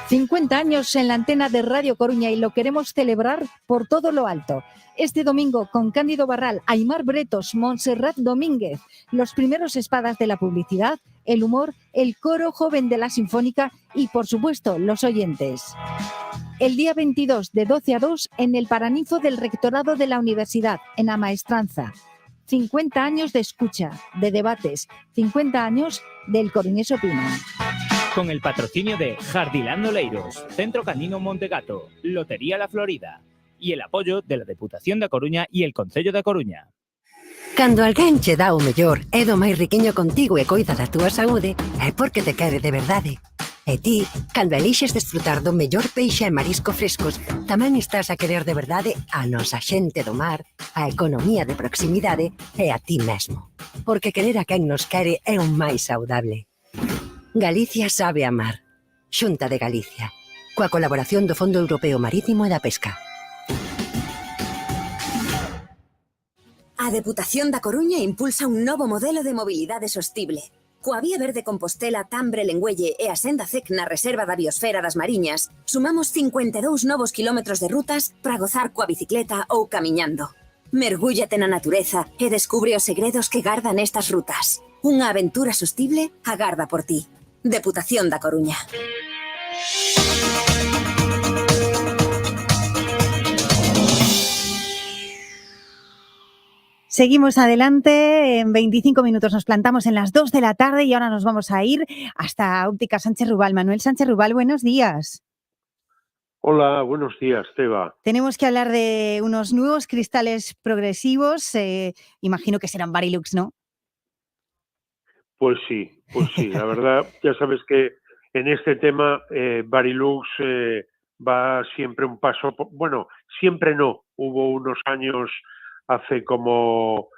50 años en la antena de Radio Coruña y lo queremos celebrar por todo lo alto. Este domingo con Cándido Barral, Aimar Bretos, Montserrat Domínguez, los primeros espadas de la publicidad, el humor, el coro joven de la Sinfónica y, por supuesto, los oyentes. El día 22 de 12 a 2 en el Paraninfo del Rectorado de la Universidad, en La Maestranza. 50 años de escucha, de debates, 50 años del Coruñés Opina. Con el patrocinio de Jardilando Leiros, Centro Canino Montegato, Lotería La Florida y el apoyo de la Deputación da Coruña y el Concello da Coruña. Cando alguén che dá o mellor é do máis riquiño contigo e coida da túa saúde, é porque te quere de verdade. E ti, cando elixes desfrutar do mellor peixe e marisco frescos, tamén estás a querer de verdade a nosa xente do mar, a economía de proximidade e a ti mesmo. Porque querer a quen nos quere é o máis saudable. Galicia sabe amar. Xunta de Galicia. Coa colaboración do Fondo Europeo Marítimo e da Pesca. A Deputación da Coruña impulsa un novo modelo de mobilidade sostible. Coa Vía Verde Compostela, Tambre, Lengüelle e a Senda CEC na Reserva da Biosfera das Mariñas, sumamos 52 novos kilómetros de rutas para gozar coa bicicleta ou camiñando. Mergúllate na natureza e descubre os segredos que gardan estas rutas. Unha aventura sostible agarda por ti. Deputación da Coruña. Seguimos adelante, en 25 minutos nos plantamos en las 2 de la tarde y ahora nos vamos a ir hasta Óptica Sánchez Rubal. Manuel Sánchez Rubal, buenos días. Hola, buenos días, Teba. Tenemos que hablar de unos nuevos cristales progresivos, imagino que serán Varilux, ¿no? Pues sí, la verdad, ya sabes que en este tema Varilux va siempre un paso, bueno, siempre no, hubo unos años, hace como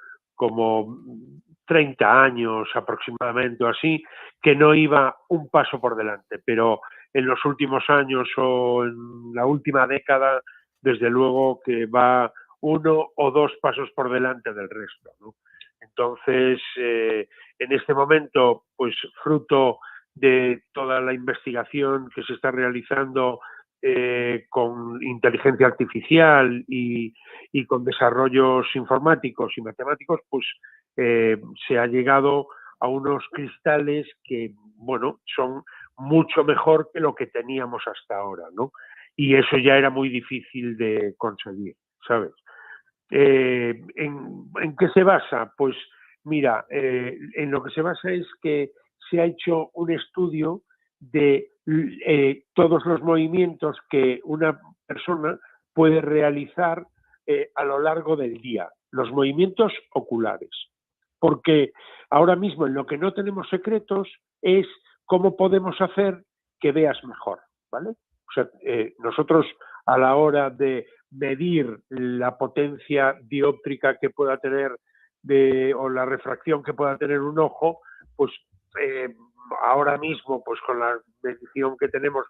30 años aproximadamente o así, que no iba un paso por delante, pero en los últimos años o en la última década, desde luego que va 1 o 2 pasos por delante del resto, ¿no? Entonces, en este momento, pues fruto de toda la investigación que se está realizando con inteligencia artificial y con desarrollos informáticos y matemáticos, pues se ha llegado a unos cristales que, bueno, son mucho mejor que lo que teníamos hasta ahora, ¿no? Y eso ya era muy difícil de conseguir, ¿sabes? ¿En qué se basa? Pues mira, en lo que se basa es que se ha hecho un estudio de todos los movimientos que una persona puede realizar a lo largo del día, los movimientos oculares. Porque ahora mismo en lo que no tenemos secretos es cómo podemos hacer que veas mejor, ¿vale? O sea, nosotros a la hora de medir la potencia dióptrica que pueda tener o la refracción que pueda tener un ojo, pues ahora mismo, pues con la medición que tenemos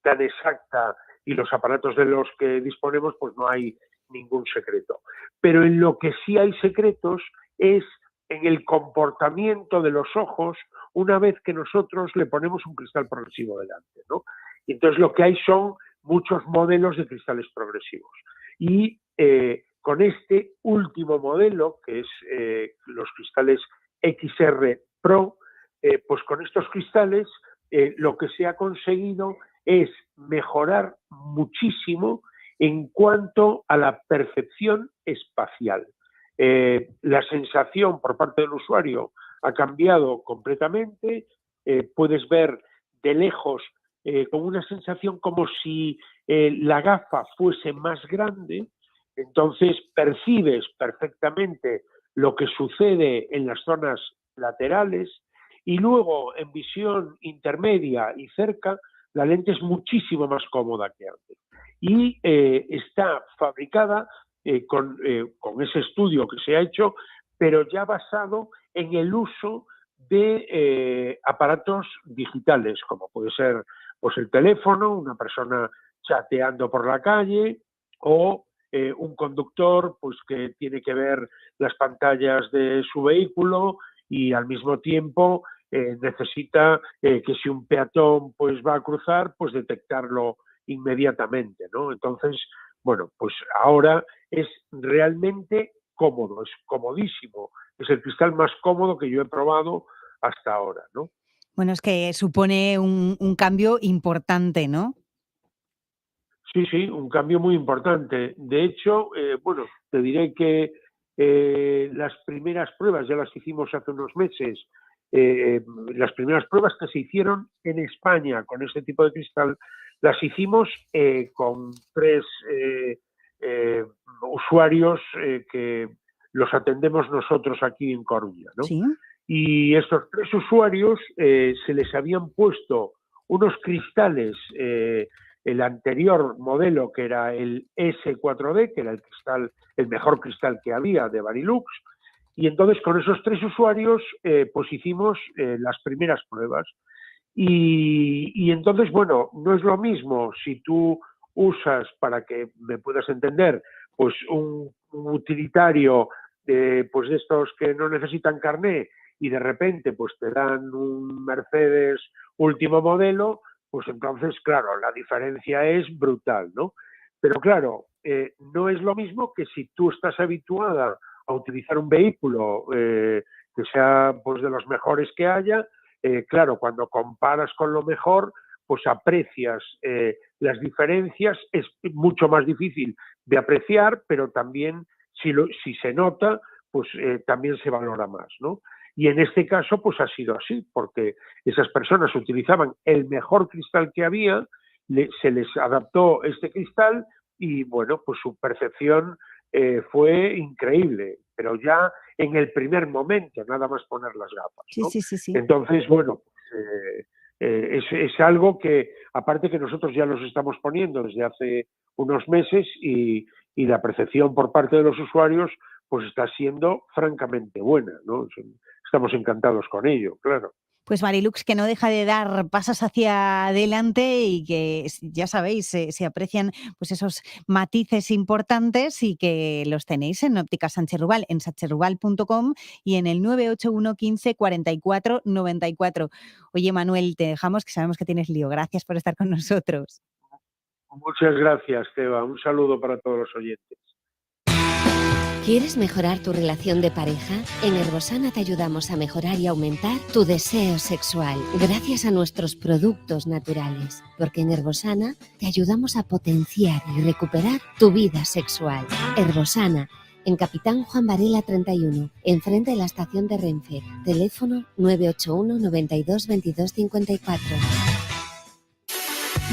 tan exacta y los aparatos de los que disponemos, pues no hay ningún secreto. Pero en lo que sí hay secretos es en el comportamiento de los ojos una vez que nosotros le ponemos un cristal progresivo delante, ¿no? Y entonces lo que hay son muchos modelos de cristales progresivos. Y con este último modelo, que es los cristales XR Pro, pues con estos cristales lo que se ha conseguido es mejorar muchísimo en cuanto a la percepción espacial. La sensación por parte del usuario ha cambiado completamente, puedes ver de lejos con una sensación como si la gafa fuese más grande, entonces percibes perfectamente lo que sucede en las zonas laterales y luego en visión intermedia y cerca la lente es muchísimo más cómoda que antes y está fabricada con ese estudio que se ha hecho, pero ya basado en el uso de aparatos digitales, como puede ser pues el teléfono, una persona chateando por la calle o un conductor pues que tiene que ver las pantallas de su vehículo y al mismo tiempo necesita que si un peatón pues va a cruzar, pues detectarlo inmediatamente, ¿no? Entonces, bueno, pues ahora es realmente cómodo, es comodísimo, es el cristal más cómodo que yo he probado hasta ahora, ¿no? Bueno, es que supone un cambio importante, ¿no? Sí, un cambio muy importante. De hecho, bueno, te diré que las primeras pruebas ya las hicimos hace unos meses. Las primeras pruebas que se hicieron en España con este tipo de cristal las hicimos con 3 usuarios que los atendemos nosotros aquí en Coruña, ¿no? Sí. Y estos 3 usuarios se les habían puesto unos cristales, el anterior modelo que era el S4D, que era el mejor cristal que había de Varilux, y entonces con esos 3 usuarios pues hicimos las primeras pruebas. Y entonces, bueno, no es lo mismo si tú usas, para que me puedas entender, pues un utilitario pues de estos que no necesitan carné y de repente pues te dan un Mercedes último modelo, pues entonces, claro, la diferencia es brutal, ¿no? Pero claro, no es lo mismo que si tú estás habituada a utilizar un vehículo que sea pues de los mejores que haya, claro, cuando comparas con lo mejor, pues aprecias las diferencias, es mucho más difícil de apreciar, pero también si se nota, pues también se valora más, ¿no? Y en este caso, pues ha sido así, porque esas personas utilizaban el mejor cristal que había, se les adaptó este cristal y, bueno, pues su percepción fue increíble, pero ya en el primer momento, nada más poner las gafas, ¿no? Sí. Entonces, bueno, es algo que, aparte que nosotros ya los estamos poniendo desde hace unos meses y la percepción por parte de los usuarios pues está siendo francamente buena, ¿no? Estamos encantados con ello, claro. Pues Marilux, que no deja de dar pasos hacia adelante y que, ya sabéis, se aprecian pues esos matices importantes y que los tenéis en Ópticas Sánchez Rubal, en sanchezrubal.com y en el 981 15 44 94. Oye, Manuel, te dejamos, que sabemos que tienes lío. Gracias por estar con nosotros. Muchas gracias, Teba. Un saludo para todos los oyentes. ¿Quieres mejorar tu relación de pareja? En Herbosana te ayudamos a mejorar y aumentar tu deseo sexual gracias a nuestros productos naturales. Porque en Herbosana te ayudamos a potenciar y recuperar tu vida sexual. Herbosana, en Capitán Juan Varela 31, enfrente de la estación de Renfe. Teléfono 981 92 22 54.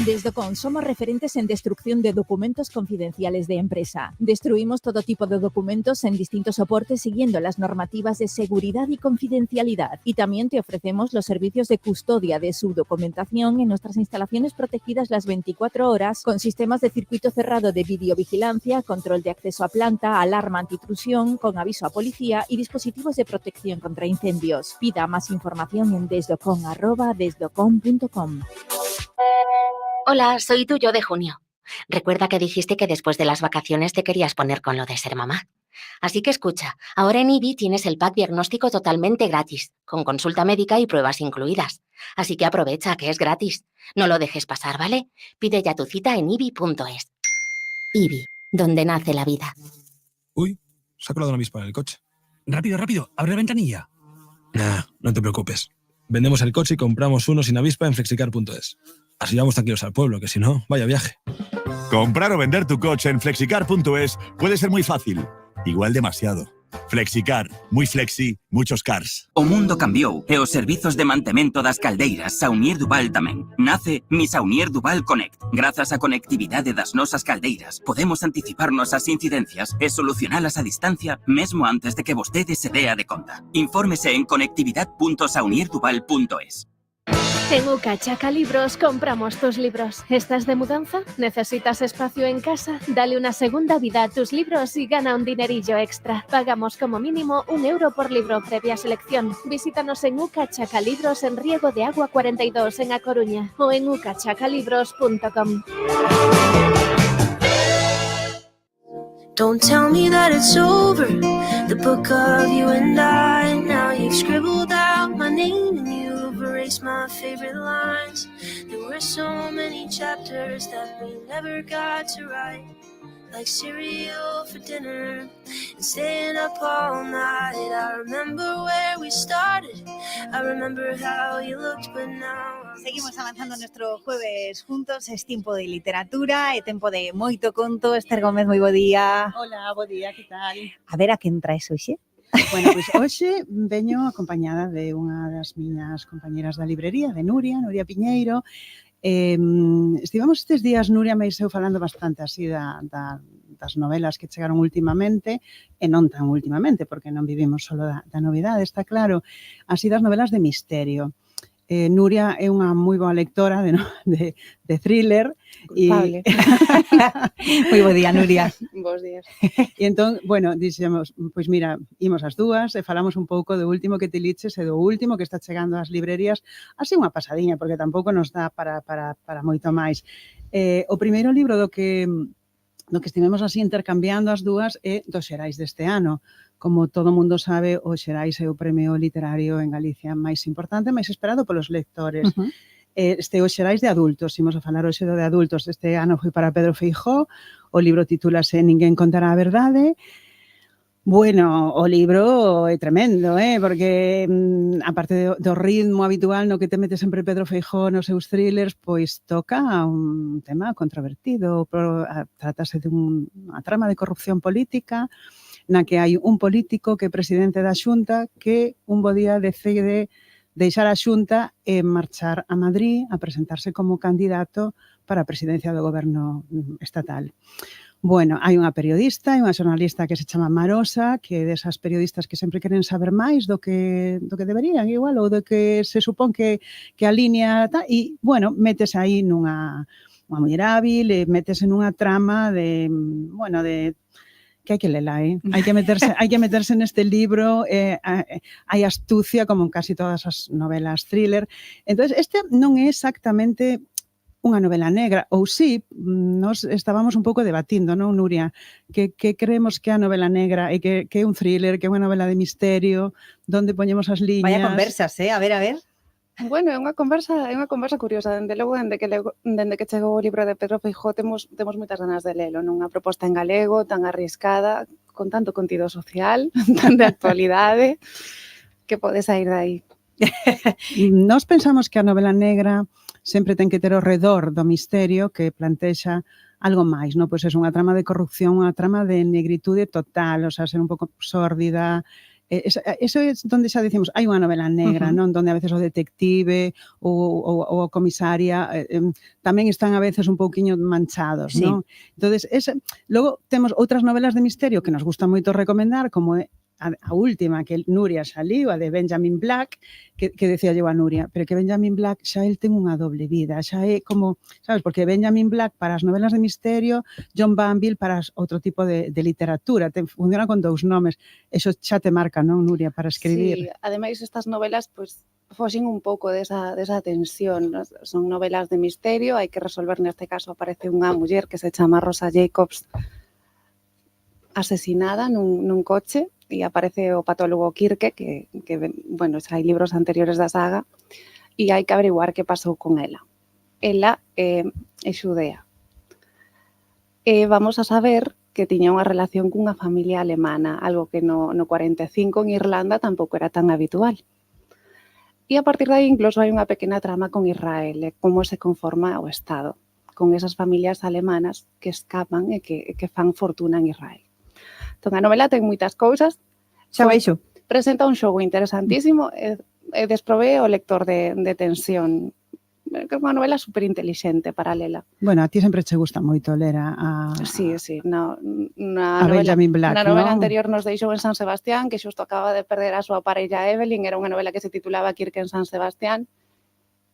Desdocon somos referentes en destrucción de documentos confidenciales de empresa. Destruimos todo tipo de documentos en distintos soportes siguiendo las normativas de seguridad y confidencialidad. Y también te ofrecemos los servicios de custodia de su documentación en nuestras instalaciones protegidas las 24 horas con sistemas de circuito cerrado de videovigilancia, control de acceso a planta, alarma antitrusión, con aviso a policía y dispositivos de protección contra incendios. Pida más información en desdocon@desdocon.com. Hola, soy tu yo de junio. Recuerda que dijiste que después de las vacaciones te querías poner con lo de ser mamá. Así que escucha, ahora en IBI tienes el pack diagnóstico totalmente gratis, con consulta médica y pruebas incluidas. Así que aprovecha, que es gratis. No lo dejes pasar, ¿vale? Pide ya tu cita en ibi.es. IBI, donde nace la vida. Uy, se ha colado una avispa en el coche. Rápido, rápido, abre la ventanilla. Nah, no te preocupes. Vendemos el coche y compramos uno sin avispa en flexicar.es. Así vamos tranquilos al pueblo, que si no, vaya viaje. Comprar o vender tu coche en flexicar.es puede ser muy fácil, igual demasiado. Flexicar, moi flexi, muchos cars. O mundo cambiou e os servizos de mantemento das caldeiras Saunier Duval tamén. Nace Mi Saunier Duval Connect. Grazas á conectividade das nosas caldeiras, podemos anticiparnos ás incidencias e solucionalas a distancia mesmo antes de que vostede se dea de conta. Infórmese en conectividad.saunierduval.es. En UCA Chaca Libros compramos tus libros. ¿Estás de mudanza? ¿Necesitas espacio en casa? Dale una segunda vida a tus libros y gana un dinerillo extra. Pagamos como mínimo €1 por libro previa selección. Visítanos en UCA Chaca Libros en Riego de Agua 42 en A Coruña o en ucachacalibros.com. Don't tell me that it's over. The book of you and I. Now you've scribbled out my name and you've erased my favorite lines. There were so many chapters that we never got to write. Like cereal for dinner and staying up all night. I remember where we started. I remember how you looked, but now Seguimos avanzando nuestro jueves juntos. Es tiempo de literatura, es tiempo de moito conto. Esther Gómez, moi bo día. Hola, bo día, que tal? A ver, a quen traes hoxe? Bueno, pois hoxe veño acompañada de unha das miñas compañeras da librería, de Nuria Piñeiro. Estivemos estes días, Nuria me eu falando bastante así das novelas que chegaron últimamente, e non tan últimamente, porque non vivimos solo da novidade, está claro, así das novelas de misterio. Nuria é unha moi boa lectora de thriller. Culpable. Moi bo día, Nuria. Bos días. E entón, bueno, dixemos, pois mira, imos as dúas e falamos un pouco do último que te liches e do último que está chegando ás librerías, así unha pasadiña, porque tampouco nos dá para moito máis. O primeiro libro do que estivemos así intercambiando as dúas é dos Xerais deste ano. Como todo mundo sabe, o Xerais é o premio literario en Galicia máis importante, máis esperado polos lectores. Este o Xerais de adultos, imos a falar hoxe do de adultos. Este ano foi para Pedro Feijóo, o libro titúlase Ninguén contará a verdade. Bueno, o libro é tremendo, porque aparte do ritmo habitual no que te mete sempre Pedro Feijóo nos seus thrillers, pois toca un tema controvertido, trátase de unha trama de corrupción política, na que hai un político que é presidente da Xunta que un bo día decide deixar a Xunta e marchar a Madrid a presentarse como candidato para a presidencia do goberno estatal. Bueno, hai unha periodista e unha xornalista que se chama Marosa, que é desas periodistas que sempre queren saber máis do que deberían, igual, ou do que se supón que a línea... E, bueno, métese aí nunha muller hábil, e métese nunha trama de, bueno, de... que hai que lela, hai que meterse neste libro, hai astucia como en casi todas as novelas thriller. Entonces, este non é exactamente unha novela negra, ou sí, nos estábamos un pouco debatindo, non, Nuria? Que creemos que é a novela negra e que é un thriller, que é unha novela de misterio, donde poñemos as liñas... Vaya conversas, a ver, a ver. Bueno, é unha conversa curiosa, dende logo, dende que chegou o libro de Pedro Feijóo, temos moitas ganas de lelo, nunha proposta en galego tan arriscada, con tanto contido social, tan de actualidade, que pode sair de aí. Nós pensamos que a novela negra sempre ten que ter ao redor do misterio que plantexa algo máis, non? Pois é unha trama de corrupción, unha trama de negritude total, o sea, ser un pouco sórdida. Eso é onde xa dicimos, hai unha novela negra, non? Donde a veces o detective ou a comisaria tamén están a veces un pouquiño manchados, non? Entonces, logo temos outras novelas de misterio que nos gusta moito recomendar, como é a última que Nuria saliu, a de Benjamin Black, que decía eu a Nuria, pero que Benjamin Black xa el ten unha doble vida, xa é como, sabes, porque Benjamin Black para as novelas de misterio, John Banville para outro tipo de literatura, funciona con dous nomes, eso xa te marca, non, Nuria, para escribir? Sí, ademais estas novelas, pois, foxen un pouco desa tensión, son novelas de misterio, hai que resolver, neste caso aparece unha muller que se chama Rosa Jacobs asesinada nun coche, e aparece o patólogo Kirke, que bueno, hai libros anteriores da saga, e hai que averiguar que pasou con ela. Ela é xudea. E vamos a saber que tiña unha relación cunha familia alemana, algo que no 45 en Irlanda tampouco era tan habitual. E a partir de aí incluso hai unha pequena trama con Israel, como se conforma o Estado, con esas familias alemanas que escapan e que fan fortuna en Israel. Entón, a novela ten moitas cousas. Xa baixo. Presenta un xogo interesantísimo e desprové o lector de tensión. Que é unha novela superintelixente, paralela. Bueno, a ti sempre che gusta moito ler a Sí. A Benjamin Black, na novela anterior nos deixou en San Sebastián, que xusto acaba de perder a súa parella Evelyn, era unha novela que se titulaba Kirke en San Sebastián,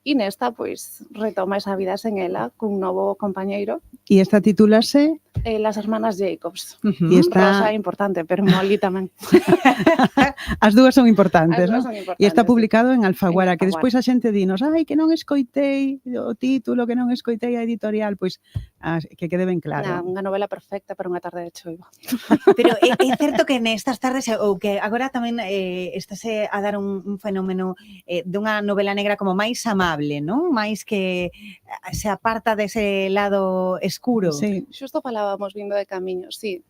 e nesta, pois, retoma esa vida sen ela, cun novo compañeiro. E esta titúlase... Las hermanas Jacobs. E Rosa é importante, pero Molly tamén. As dúas son importantes, As non? dúas son importantes, E está publicado en Alfaguara, que Alfaguara. despois a xente dinos, que non escoitei o título, que non escoitei a editorial, pois que quede ben claro. Unha novela perfecta para unha tarde de choiva. Pero é certo que nestas tardes, ou que agora tamén estase a dar un fenómeno dunha novela negra como máis amable, non? Máis que se aparta dese lado escuro. Sí. Xusto falábamos vindo de camiño, sí.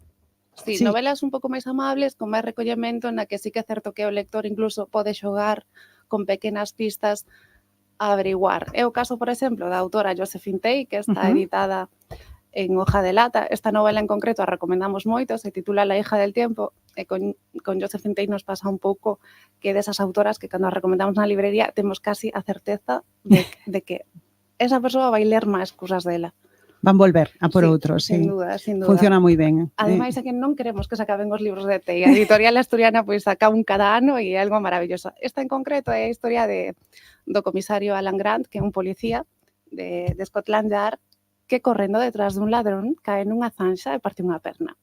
Sí, Sí. novelas un pouco máis amables, con máis recollemento, na que sí que é certo que o lector incluso pode xogar con pequenas pistas a averiguar. É o caso, por exemplo, da autora Josephine Tey, que está editada en Hoja de Lata. Esta novela en concreto a recomendamos moito, se titula La hija del tiempo, e con Josephine Tey nos pasa un pouco que desas autoras que cando as recomendamos na librería temos casi a certeza de que esa persoa vai ler máis cousas dela. Van volver a por outros, sí. Sin duda, sin duda. Funciona moi ben. Ademais, é que non queremos que se acaben os libros de Tei. A editorial asturiana pois saca un cada ano e é algo maravilloso. Esta en concreto é a historia do comisario Alan Grant, que é un policía de Scotland Yard, que correndo detrás dun ladrón cae nunha zanxa e parte unha perna.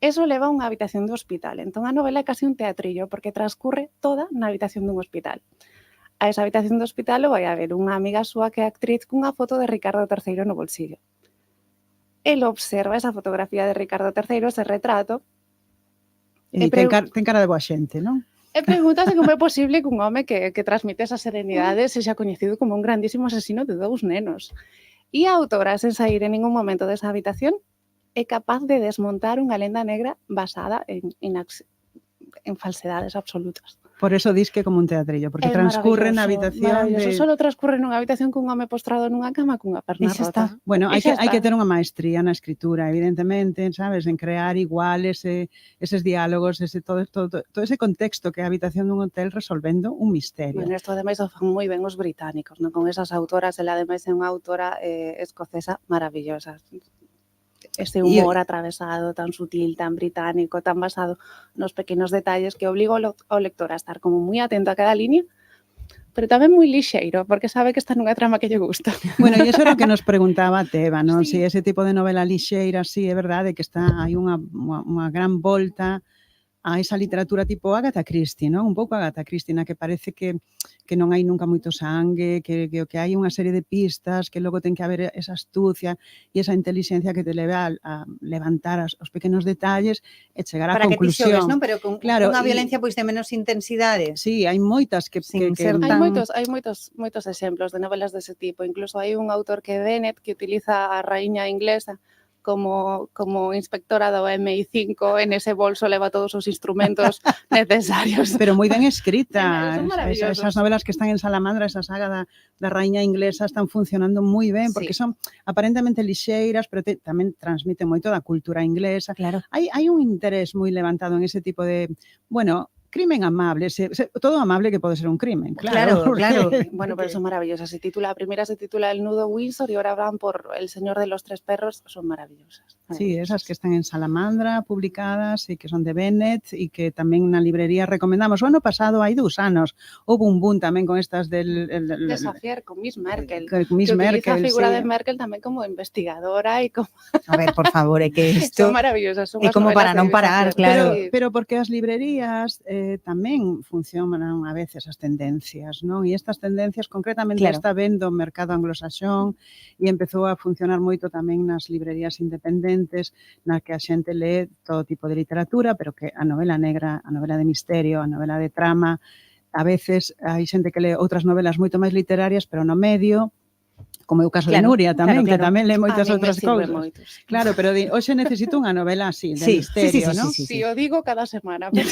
Eso leva a unha habitación do hospital. Entón, a novela é casi un teatrillo, porque transcurre toda na habitación dun hospital. A esa habitación do hospital vai a ver unha amiga súa que é actriz cunha foto de Ricardo III no bolsillo. El observa esa fotografía de Ricardo III, ese retrato, E ten cara de boa xente, non? e pregúntase como é posible que un home que transmite esa serenidade sexa coñecido como un grandísimo asesino de 2 nenos. E a autora, sen sair en ningún momento desa habitación, é capaz de desmontar unha lenda negra basada en falsedades absolutas. Por eso dis que como un teatrillo, porque transcurre na habitación de... Solo transcurre nunha habitación cun home postrado nunha cama cunha perna rota. Bueno, hai que ter unha maestría na escritura, evidentemente, sabes, en crear igual eses diálogos, todo ese contexto que é a habitación dun hotel resolvendo un misterio. Bueno, isto ademais o fan moi ben os británicos, non? Con esas autoras, ela ademais é unha autora escocesa maravillosa. Ese humor atravesado, tan sutil, tan británico, tan basado nos pequenos detalles que obliga ao lector a estar como moi atento a cada línea, pero tamén moi lixeiro, porque sabe que está nunha trama que lle gusta. Bueno, e iso era o que nos preguntaba Teba, non? Sí. Si ese tipo de novela lixeira, sí, é verdade que hai unha gran volta a esa literatura tipo Agatha Christie, non? Un pouco Agatha Christie, na que parece que non hai nunca moito sangue, que hai unha serie de pistas, que logo ten que haber esa astucia e esa inteligencia que te leve a levantar os pequenos detalles e chegar á conclusión. Para que ti xogues, non? Pero con unha violencia pois de menos intensidade. Sí, hai moitas que Hai moitos exemplos de novelas dese tipo. Incluso hai un autor que é Bennett que utiliza a raíña inglesa como inspectora do MI5, en ese bolso leva todos os instrumentos necesarios. Pero moi ben escrita. Son maravillosos. Esas novelas que están en Salamandra, esa saga da raíña inglesa, están funcionando moi ben, porque son aparentemente lixeiras, pero tamén transmiten moito da cultura inglesa. Claro. Hai un interés moi levantado en ese tipo de, bueno, crimen amable, todo amable que pode ser un crimen, claro. Bueno, pero son maravillosas. A primera se titula El nudo Windsor y ahora van por El señor de los tres perros, son maravillosas. Sí, esas que están en Salamandra publicadas e que son de Bennett e que tamén na librería recomendamos. O ano pasado, hai 2 anos, houve un boom tamén con estas del... Desafiar con Miss Merkel. Miss Merkel, utiliza a figura de Merkel tamén como investigadora e como... A ver, por favor, é que isto... Son maravillosas. É como para non parar, claro. Pero porque as librerías tamén funcionan a veces as tendencias, non? E estas tendencias concretamente está vendo o mercado anglosaxón e empezou a funcionar moito tamén nas librerías independentes, na que a xente lee todo tipo de literatura, pero que a novela negra, a novela de misterio, a novela de trama, a veces hai xente que lee outras novelas moito máis literarias, pero no medio, como é o caso de Nuria tamén, que tamén lee moitas outras cousas. Claro, pero hoxe necesito unha novela así, de misterio, non? Sí, o digo cada semana. Bueno,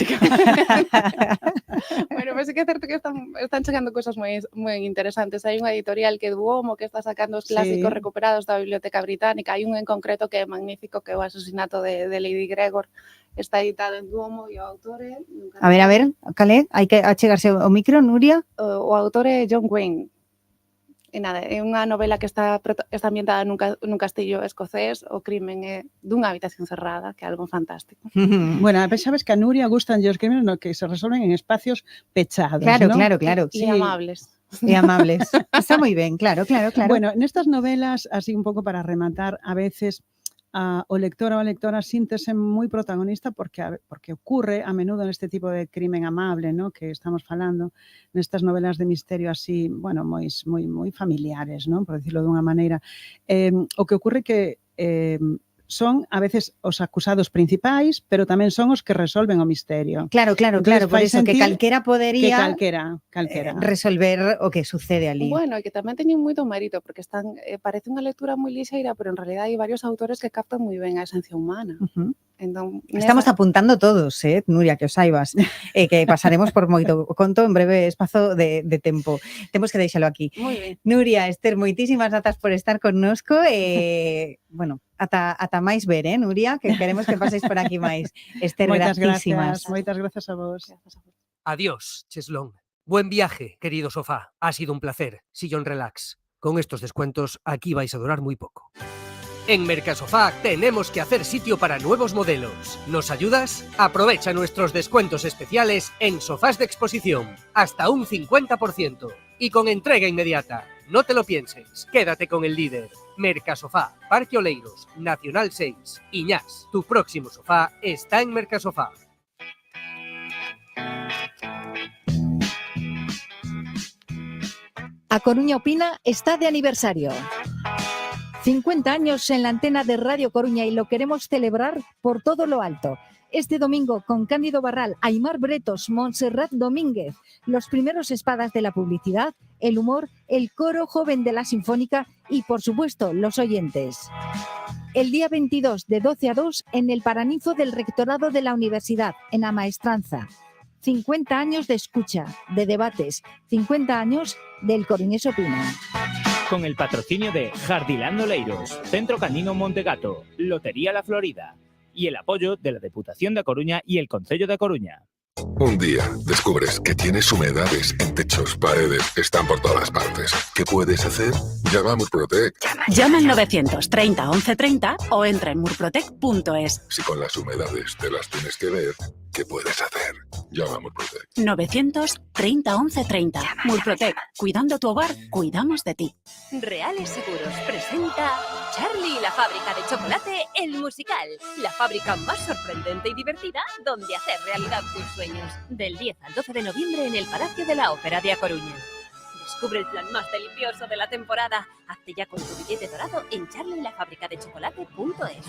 pero sí que é certo que están chegando cousas moi interesantes. Hai unha editorial que é Duomo, que está sacando os clásicos recuperados da Biblioteca Británica. Hai un en concreto que é magnífico, que é o asesinato de Lady Gregor. Está editado en Duomo e o autor é... A ver, calé? Hai que achegarse o micro, Nuria? O autor é John Wayne. E nada, é unha novela que está ambientada nun castillo escocés, o crimen é dunha habitación cerrada, que é algo fantástico. Bueno, sabes que a Nuria gustan os crimes que se resolven en espacios pechados, claro, ¿no? Claro. E amables. E amables. Está moi ben, claro. Bueno, nestas novelas, así un pouco para rematar, a veces o lector ou a lectora síntese moi protagonista porque ocurre a menudo neste tipo de crimen amable, ¿no? Que estamos falando, nestas novelas de misterio así, bueno, moi familiares, ¿no? Por decirlo dunha maneira. O que ocurre que son a veces os acusados principais, pero tamén son os que resolven o misterio. Claro, por eso que calquera podería calquera resolver o que sucede ali. Bueno, e que tamén teñen moito mérito, porque parece unha lectura moi lixeira, pero en realidad hai varios autores que captan moi ben a esencia humana. Entón, estamos apuntando todos, Nuria, que os saibas, que pasaremos por moito conto en breve espazo de tempo. Temos que deixalo aquí. Moi ben. Nuria, Esther, moitísimas grazas por estar connosco bueno, ata máis ver, Nuria, que queremos que paséis por aquí máis. Esther, gracias. Moitas grazas a vos. Adiós, Cheslón. Buen viaje, querido sofá. Ha sido un placer. Sillón relax. Con estos descuentos, aquí vais a durar muy poco. En Mercasofá tenemos que hacer sitio para nuevos modelos. ¿Nos ayudas? Aprovecha nuestros descuentos especiales en sofás de exposición. Hasta un 50%. Y con entrega inmediata. No te lo pienses. Quédate con el líder. Mercasofá, Parque Oleiros, Nacional 6. Iñás, tu próximo sofá está en Mercasofá. A Coruña Opina está de aniversario. 50 años en la antena de Radio Coruña y lo queremos celebrar por todo lo alto. Este domingo con Cándido Barral, Aimar Bretos, Montserrat Domínguez, los primeros espadas de la publicidad, el humor, el coro joven de la Sinfónica y, por supuesto, los oyentes. El día 22 de 12 a 2 en el Paraninfo del Rectorado de la Universidad, en Amaestranza. 50 años de escucha, de debates, 50 años del Coruñés Opina. Con el patrocinio de Jardilando Leiros, Centro Canino Montegato, Lotería La Florida y el apoyo de la Deputación da Coruña y el Concello da Coruña. Un día descubres que tienes humedades en techos, paredes, están por todas partes. ¿Qué puedes hacer? Llama a Murprotec. Llama al 930 1130 o entra en murprotec.es. Si con las humedades te las tienes que ver, ¿qué puedes hacer? Llama a Murprotec. 930 1130. Murprotec. Cuidando tu hogar, cuidamos de ti. Reales Seguros presenta Charlie y la fábrica de chocolate, el musical. La fábrica más sorprendente y divertida donde hacer realidad tus sueños. Del 10 al 12 de noviembre en el Palacio de la Ópera de A Coruña. Descubre el plan más delicioso de la temporada. Hazte ya con tu billete dorado en charlielafabricadechocolate.es.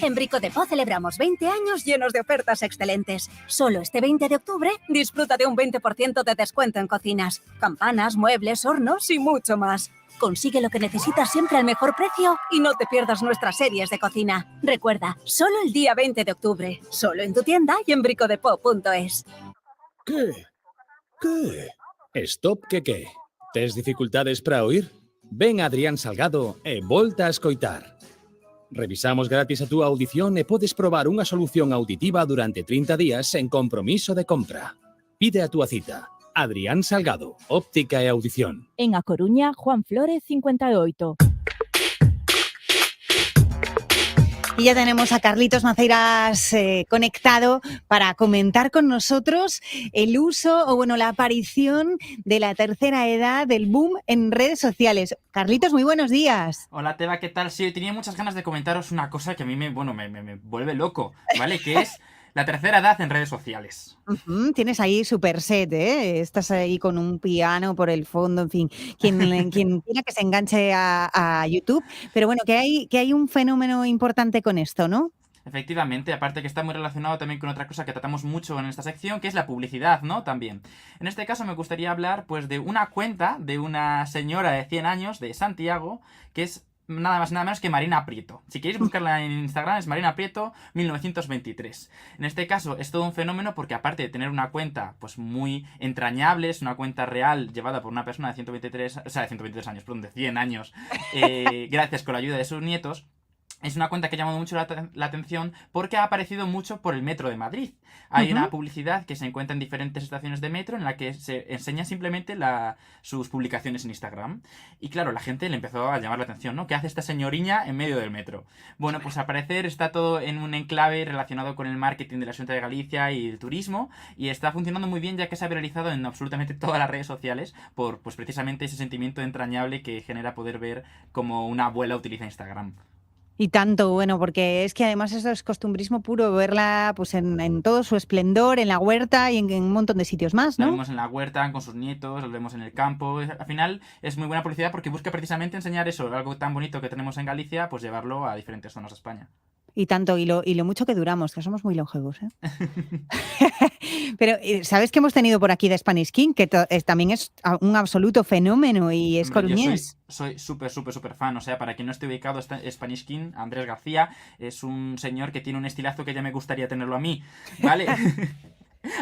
En Brico de Po celebramos 20 años llenos de ofertas excelentes. Solo este 20 de octubre disfruta de un 20% de descuento en cocinas, campanas, muebles, hornos y mucho más. Consigue lo que necesitas siempre al mejor precio y no te pierdas nuestras series de cocina. Recuerda, solo el día 20 de octubre. Solo en tu tienda y en bricodepo.es. ¿Qué? Stop que? Tes dificultades para oír? Ven a Adrián Salgado e volta a escoitar. Revisamos gratis a túa audición e podes probar unha solución auditiva durante 30 días sen compromiso de compra. Pide a túa cita. Adrián Salgado, óptica e audición. En A Coruña, Juan Flores 58. Y ya tenemos a Carlitos Maceiras conectado para comentar con nosotros el uso o la aparición de la tercera edad, del boom en redes sociales. Carlitos, muy buenos días. Hola Teba, ¿qué tal? Sí, tenía muchas ganas de comentaros una cosa que a mí me vuelve loco, ¿vale? Que es la tercera edad en redes sociales. Tienes ahí super set, ¿eh? Estás ahí con un piano por el fondo, en fin. Quien quiera que se enganche a YouTube. Pero bueno, que hay un fenómeno importante con esto, ¿no? Efectivamente, aparte que está muy relacionado también con otra cosa que tratamos mucho en esta sección, que es la publicidad, ¿no? También. En este caso me gustaría hablar, pues, de una cuenta de una señora de 100 años, de Santiago, que es nada más nada menos que Marina Prieto. Si queréis buscarla en Instagram es Marina Prieto 1923. En este caso es todo un fenómeno porque aparte de tener una cuenta pues muy entrañable, es una cuenta real llevada por una persona de 123 años, perdón, de 100 años, gracias con la ayuda de sus nietos. Es una cuenta que ha llamado mucho la atención porque ha aparecido mucho por el metro de Madrid. Hay una publicidad que se encuentra en diferentes estaciones de metro en la que se enseña simplemente sus publicaciones en Instagram. Y claro, la gente le empezó a llamar la atención, ¿no? ¿Qué hace esta señoriña en medio del metro? Bueno, pues al parecer está todo en un enclave relacionado con el marketing de la Xunta de Galicia y el turismo. Y está funcionando muy bien ya que se ha viralizado en absolutamente todas las redes sociales por pues precisamente ese sentimiento entrañable que genera poder ver cómo una abuela utiliza Instagram. Y tanto, bueno, porque es que además eso es costumbrismo puro, verla pues en todo su esplendor, en la huerta y en un montón de sitios más, ¿no? Lo vemos en la huerta, con sus nietos, lo vemos en el campo. Al final es muy buena publicidad porque busca precisamente enseñar eso, algo tan bonito que tenemos en Galicia, pues llevarlo a diferentes zonas de España. Y tanto, y lo mucho que duramos, que somos muy longevos, ¿eh? Pero, ¿sabes que hemos tenido por aquí de Spanish King? Que también es un absoluto fenómeno y es coruñés. Yo soy súper fan, o sea, para quien no esté ubicado, Spanish King, Andrés García, es un señor que tiene un estilazo que ya me gustaría tenerlo a mí, ¿vale?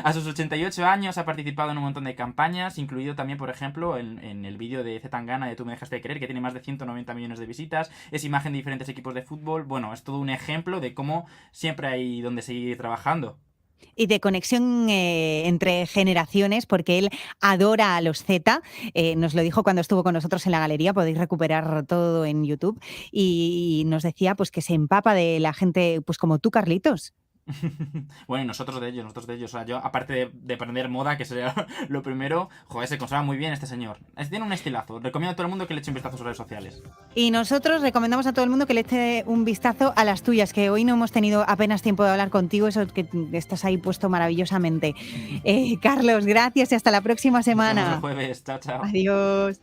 A sus 88 años ha participado en un montón de campañas, incluido también, por ejemplo, en el vídeo de Zetangana de Tú me dejaste de querer, que tiene más de 190 millones de visitas, es imagen de diferentes equipos de fútbol. Bueno, es todo un ejemplo de cómo siempre hay donde seguir trabajando. Y de conexión entre generaciones, porque él adora a los Z, nos lo dijo cuando estuvo con nosotros en la galería, podéis recuperar todo en YouTube, y nos decía pues que se empapa de la gente pues como tú, Carlitos. Bueno, y nosotros de ellos. O sea, yo, aparte de aprender moda, que sería lo primero, joder, se conserva muy bien este señor. Tiene un estilazo. Recomiendo a todo el mundo que le eche un vistazo a sus redes sociales. Y nosotros recomendamos a todo el mundo que le eche un vistazo a las tuyas, que hoy no hemos tenido apenas tiempo de hablar contigo, eso que estás ahí puesto maravillosamente. Carlos, gracias y hasta la próxima semana. Nos vemos el jueves. Chao, chao. Adiós.